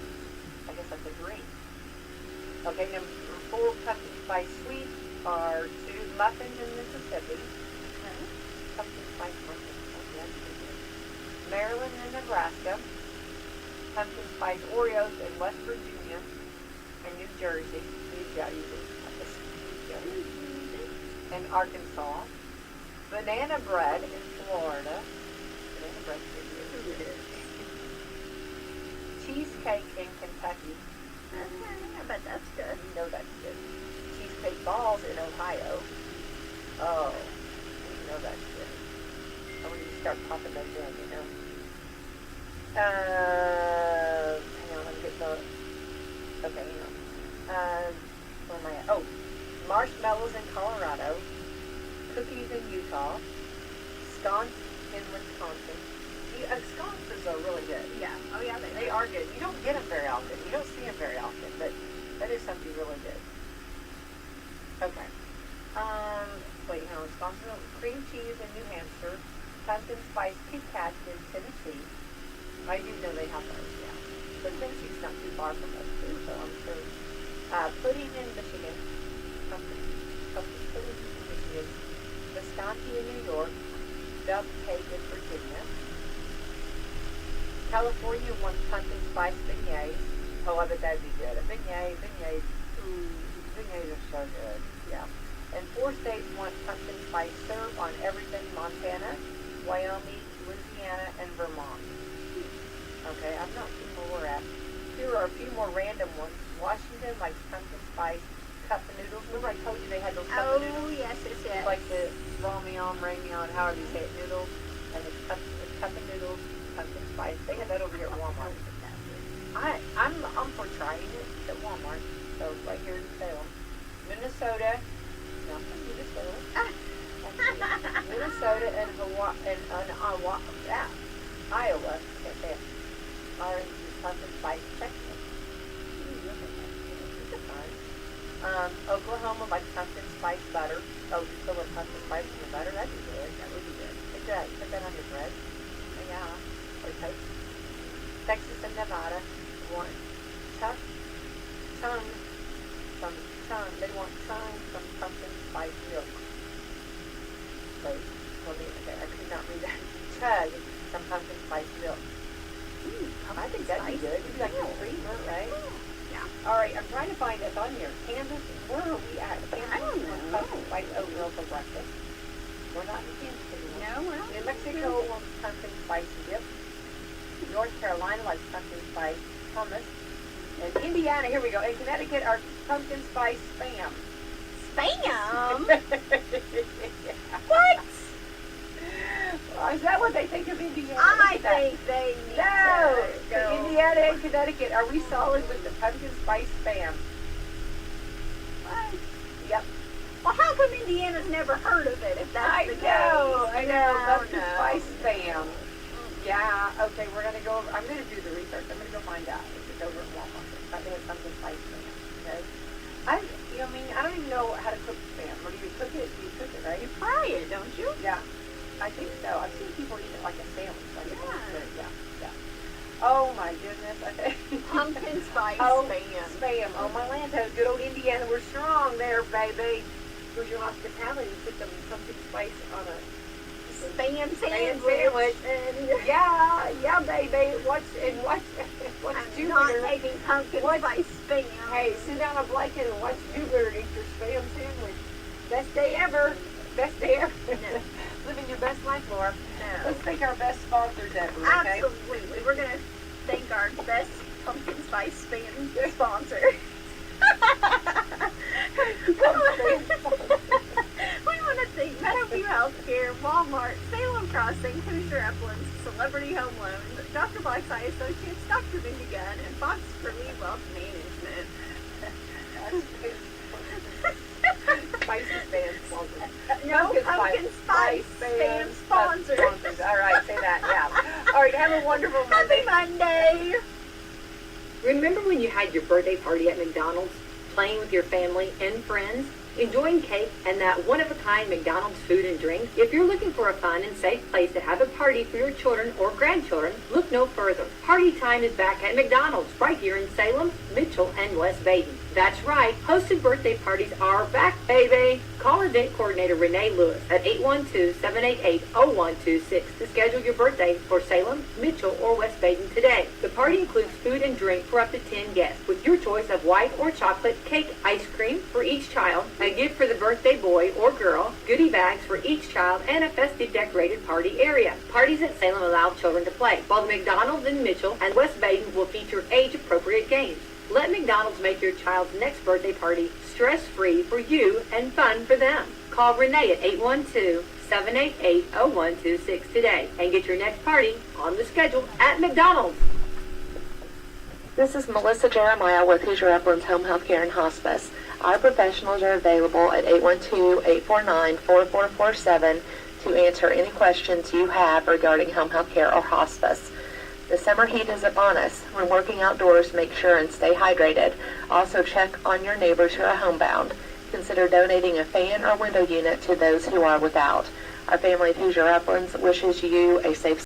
I guess that's a drink. Okay, number 4 pumpkin spice sweets are 2 muffins in Mississippi. Pumpkin spice muffins. Okay, that's pretty good. Maryland and Nebraska. Pumpkin spice Oreos in West Virginia and New Jersey. New Jersey. And Arkansas. Banana bread in Florida. Banana bread's pretty good. Cheesecake in Kentucky.
Okay, I bet that's good.
You know that's good. Cheesecake balls in Ohio. Oh, you know that's good. I want you to start popping those in, you know. Hang on, let me get the... Okay, hang on. Where am I at? Oh, marshmallows in Colorado. Cookies in Utah. Scones in Wisconsin. Scones are really good.
Yeah. Oh, yeah,
They are good. You don't get them very often. You don't see them very often, but that is something really good. Okay. Wait, hang on. Wisconsin, cream cheese in New Hampshire. Pumpkin spice Kit Kats in Tennessee. I do know they have those, yeah. But Tennessee's not too far from us, too, so I'm sure. Pudding in Michigan. Pumpkin pudding in Michigan. Visconti in New York. Duck cake in Virginia. California wants pumpkin spice beignets. Oh, I bet that'd be good. A beignet, beignets. Ooh, beignets are so good. Yeah. And 4 states want pumpkin spice syrup on everything: Montana, Wyoming, Louisiana, and Vermont. Okay, I'm not sure where we're at. Here are a few more random ones. Washington likes pumpkin spice cup noodles. Remember I told you they had those cup noodles?
Oh, yes.
Like the ramyeon, however you say it, noodles, and the cup of noodles, pumpkin spice. They had that over here at Walmart. I'm for trying it at Walmart. So right here in Salem. Minnesota. Not from Minnesota. Minnesota and Iowa. Can't say it. Are into pumpkin spice Chex-Mix. Oklahoma likes pumpkin spice butter. Oh, you fill with pumpkin spice in the butter? That'd be good. That would be good. It does. Put that on your bread. Yeah. Or toast. Texas and Nevada want tongue from tongue. They want tongue from pumpkin spice milk. Wait. Okay, I could not read that. Chug from pumpkin spice milk. I think that'd be good. It'd be like a creamer, right?
Yeah.
All right, I'm trying to find this on here. Kansas, where are we at?
I don't
Kansas
know.
pumpkin spice oatmeal for breakfast. We're not in Kansas anymore.
No, we're not.
New Mexico wants pumpkin spice dip. North Carolina likes pumpkin spice hummus. And Indiana, here we go. And Connecticut are pumpkin spice spam.
Spam?
Yeah.
What?
Is that what they think of Indiana?
I think they need
No!
to go.
Indiana and Connecticut, are we solid with the pumpkin spice spam?
What?
Yep.
Well, how come Indiana's never heard of it if that's the case?
I know. Pumpkin
No.
spice spam. Yeah, okay, we're going to go over, I'm going to do the research. I'm going to go find out if it's over at Walmart. If they have pumpkin spice spam, okay? I don't even know how to cook spam. Or do you cook it? You cook it, right?
You fry it, don't you?
Yeah. I think so. I've seen people eat it like a sandwich. Like
Yeah.
yeah. Oh my goodness. I think.
Pumpkin spice
Oh,
spam.
spam. Oh, my Lantos. Good old Indiana. We're strong there, baby. Here's your hospitality. Put some pumpkin spice on a
Spam
spam
sandwich.
sandwich. Yeah, baby. What's
I'm not
Jupiter?
taking pumpkin spice spam.
Hey, sit down a blanket and watch Jupiter and eat your spam sandwich. Best day ever. Best day ever.
No.
Living your best life, Laura.
No.
Let's thank our best sponsors ever, okay?
Absolutely. We're going to thank our best pumpkin spice spam sponsor. We want to thank Meadowview Healthcare, Walmart, Salem Crossing, Hoosier Uplands, Celebrity Home Loans, Dr. Black's Eye Associates, Dr. Vindy Gunn, and Fox Curly Wealth Management.
Spicy spam sponsors.
No pumpkin spice spam sponsors.
All right, say that, yeah. All right, have a wonderful Monday.
Happy Monday.
Remember when you had your birthday party at McDonald's, playing with your family and friends, enjoying cake and that one-of-a-kind McDonald's food and drink? If you're looking for a fun and safe place to have a party for your children or grandchildren, look no further. Party time is back at McDonald's right here in Salem, Mitchell, and West Baden. That's right, hosted birthday parties are back, baby. Call event coordinator Renee Lewis at 812-788-0126 to schedule your birthday for Salem, Mitchell, or West Baden today. The party includes food and drink for up to 10 guests with your choice of white or chocolate cake, ice cream for each child, a gift for the birthday boy or girl, goodie bags for each child, and a festive decorated party area. Parties at Salem allow children to play, while the McDonald's in Mitchell and West Baden will feature age-appropriate games. Let McDonald's make your child's next birthday party stress-free for you and fun for them. Call Renee at 812-788-0126 today and get your next party on the schedule at McDonald's.
This is Melissa Jeremiah with Hoosier Uplands Home Health Care and Hospice. Our professionals are available at 812-849-4447 to answer any questions you have regarding home health care or hospice. The summer heat is upon us. When working outdoors, make sure and stay hydrated. Also check on your neighbors who are homebound. Consider donating a fan or window unit to those who are without. Our family at Hoosier Uplands wishes you a safe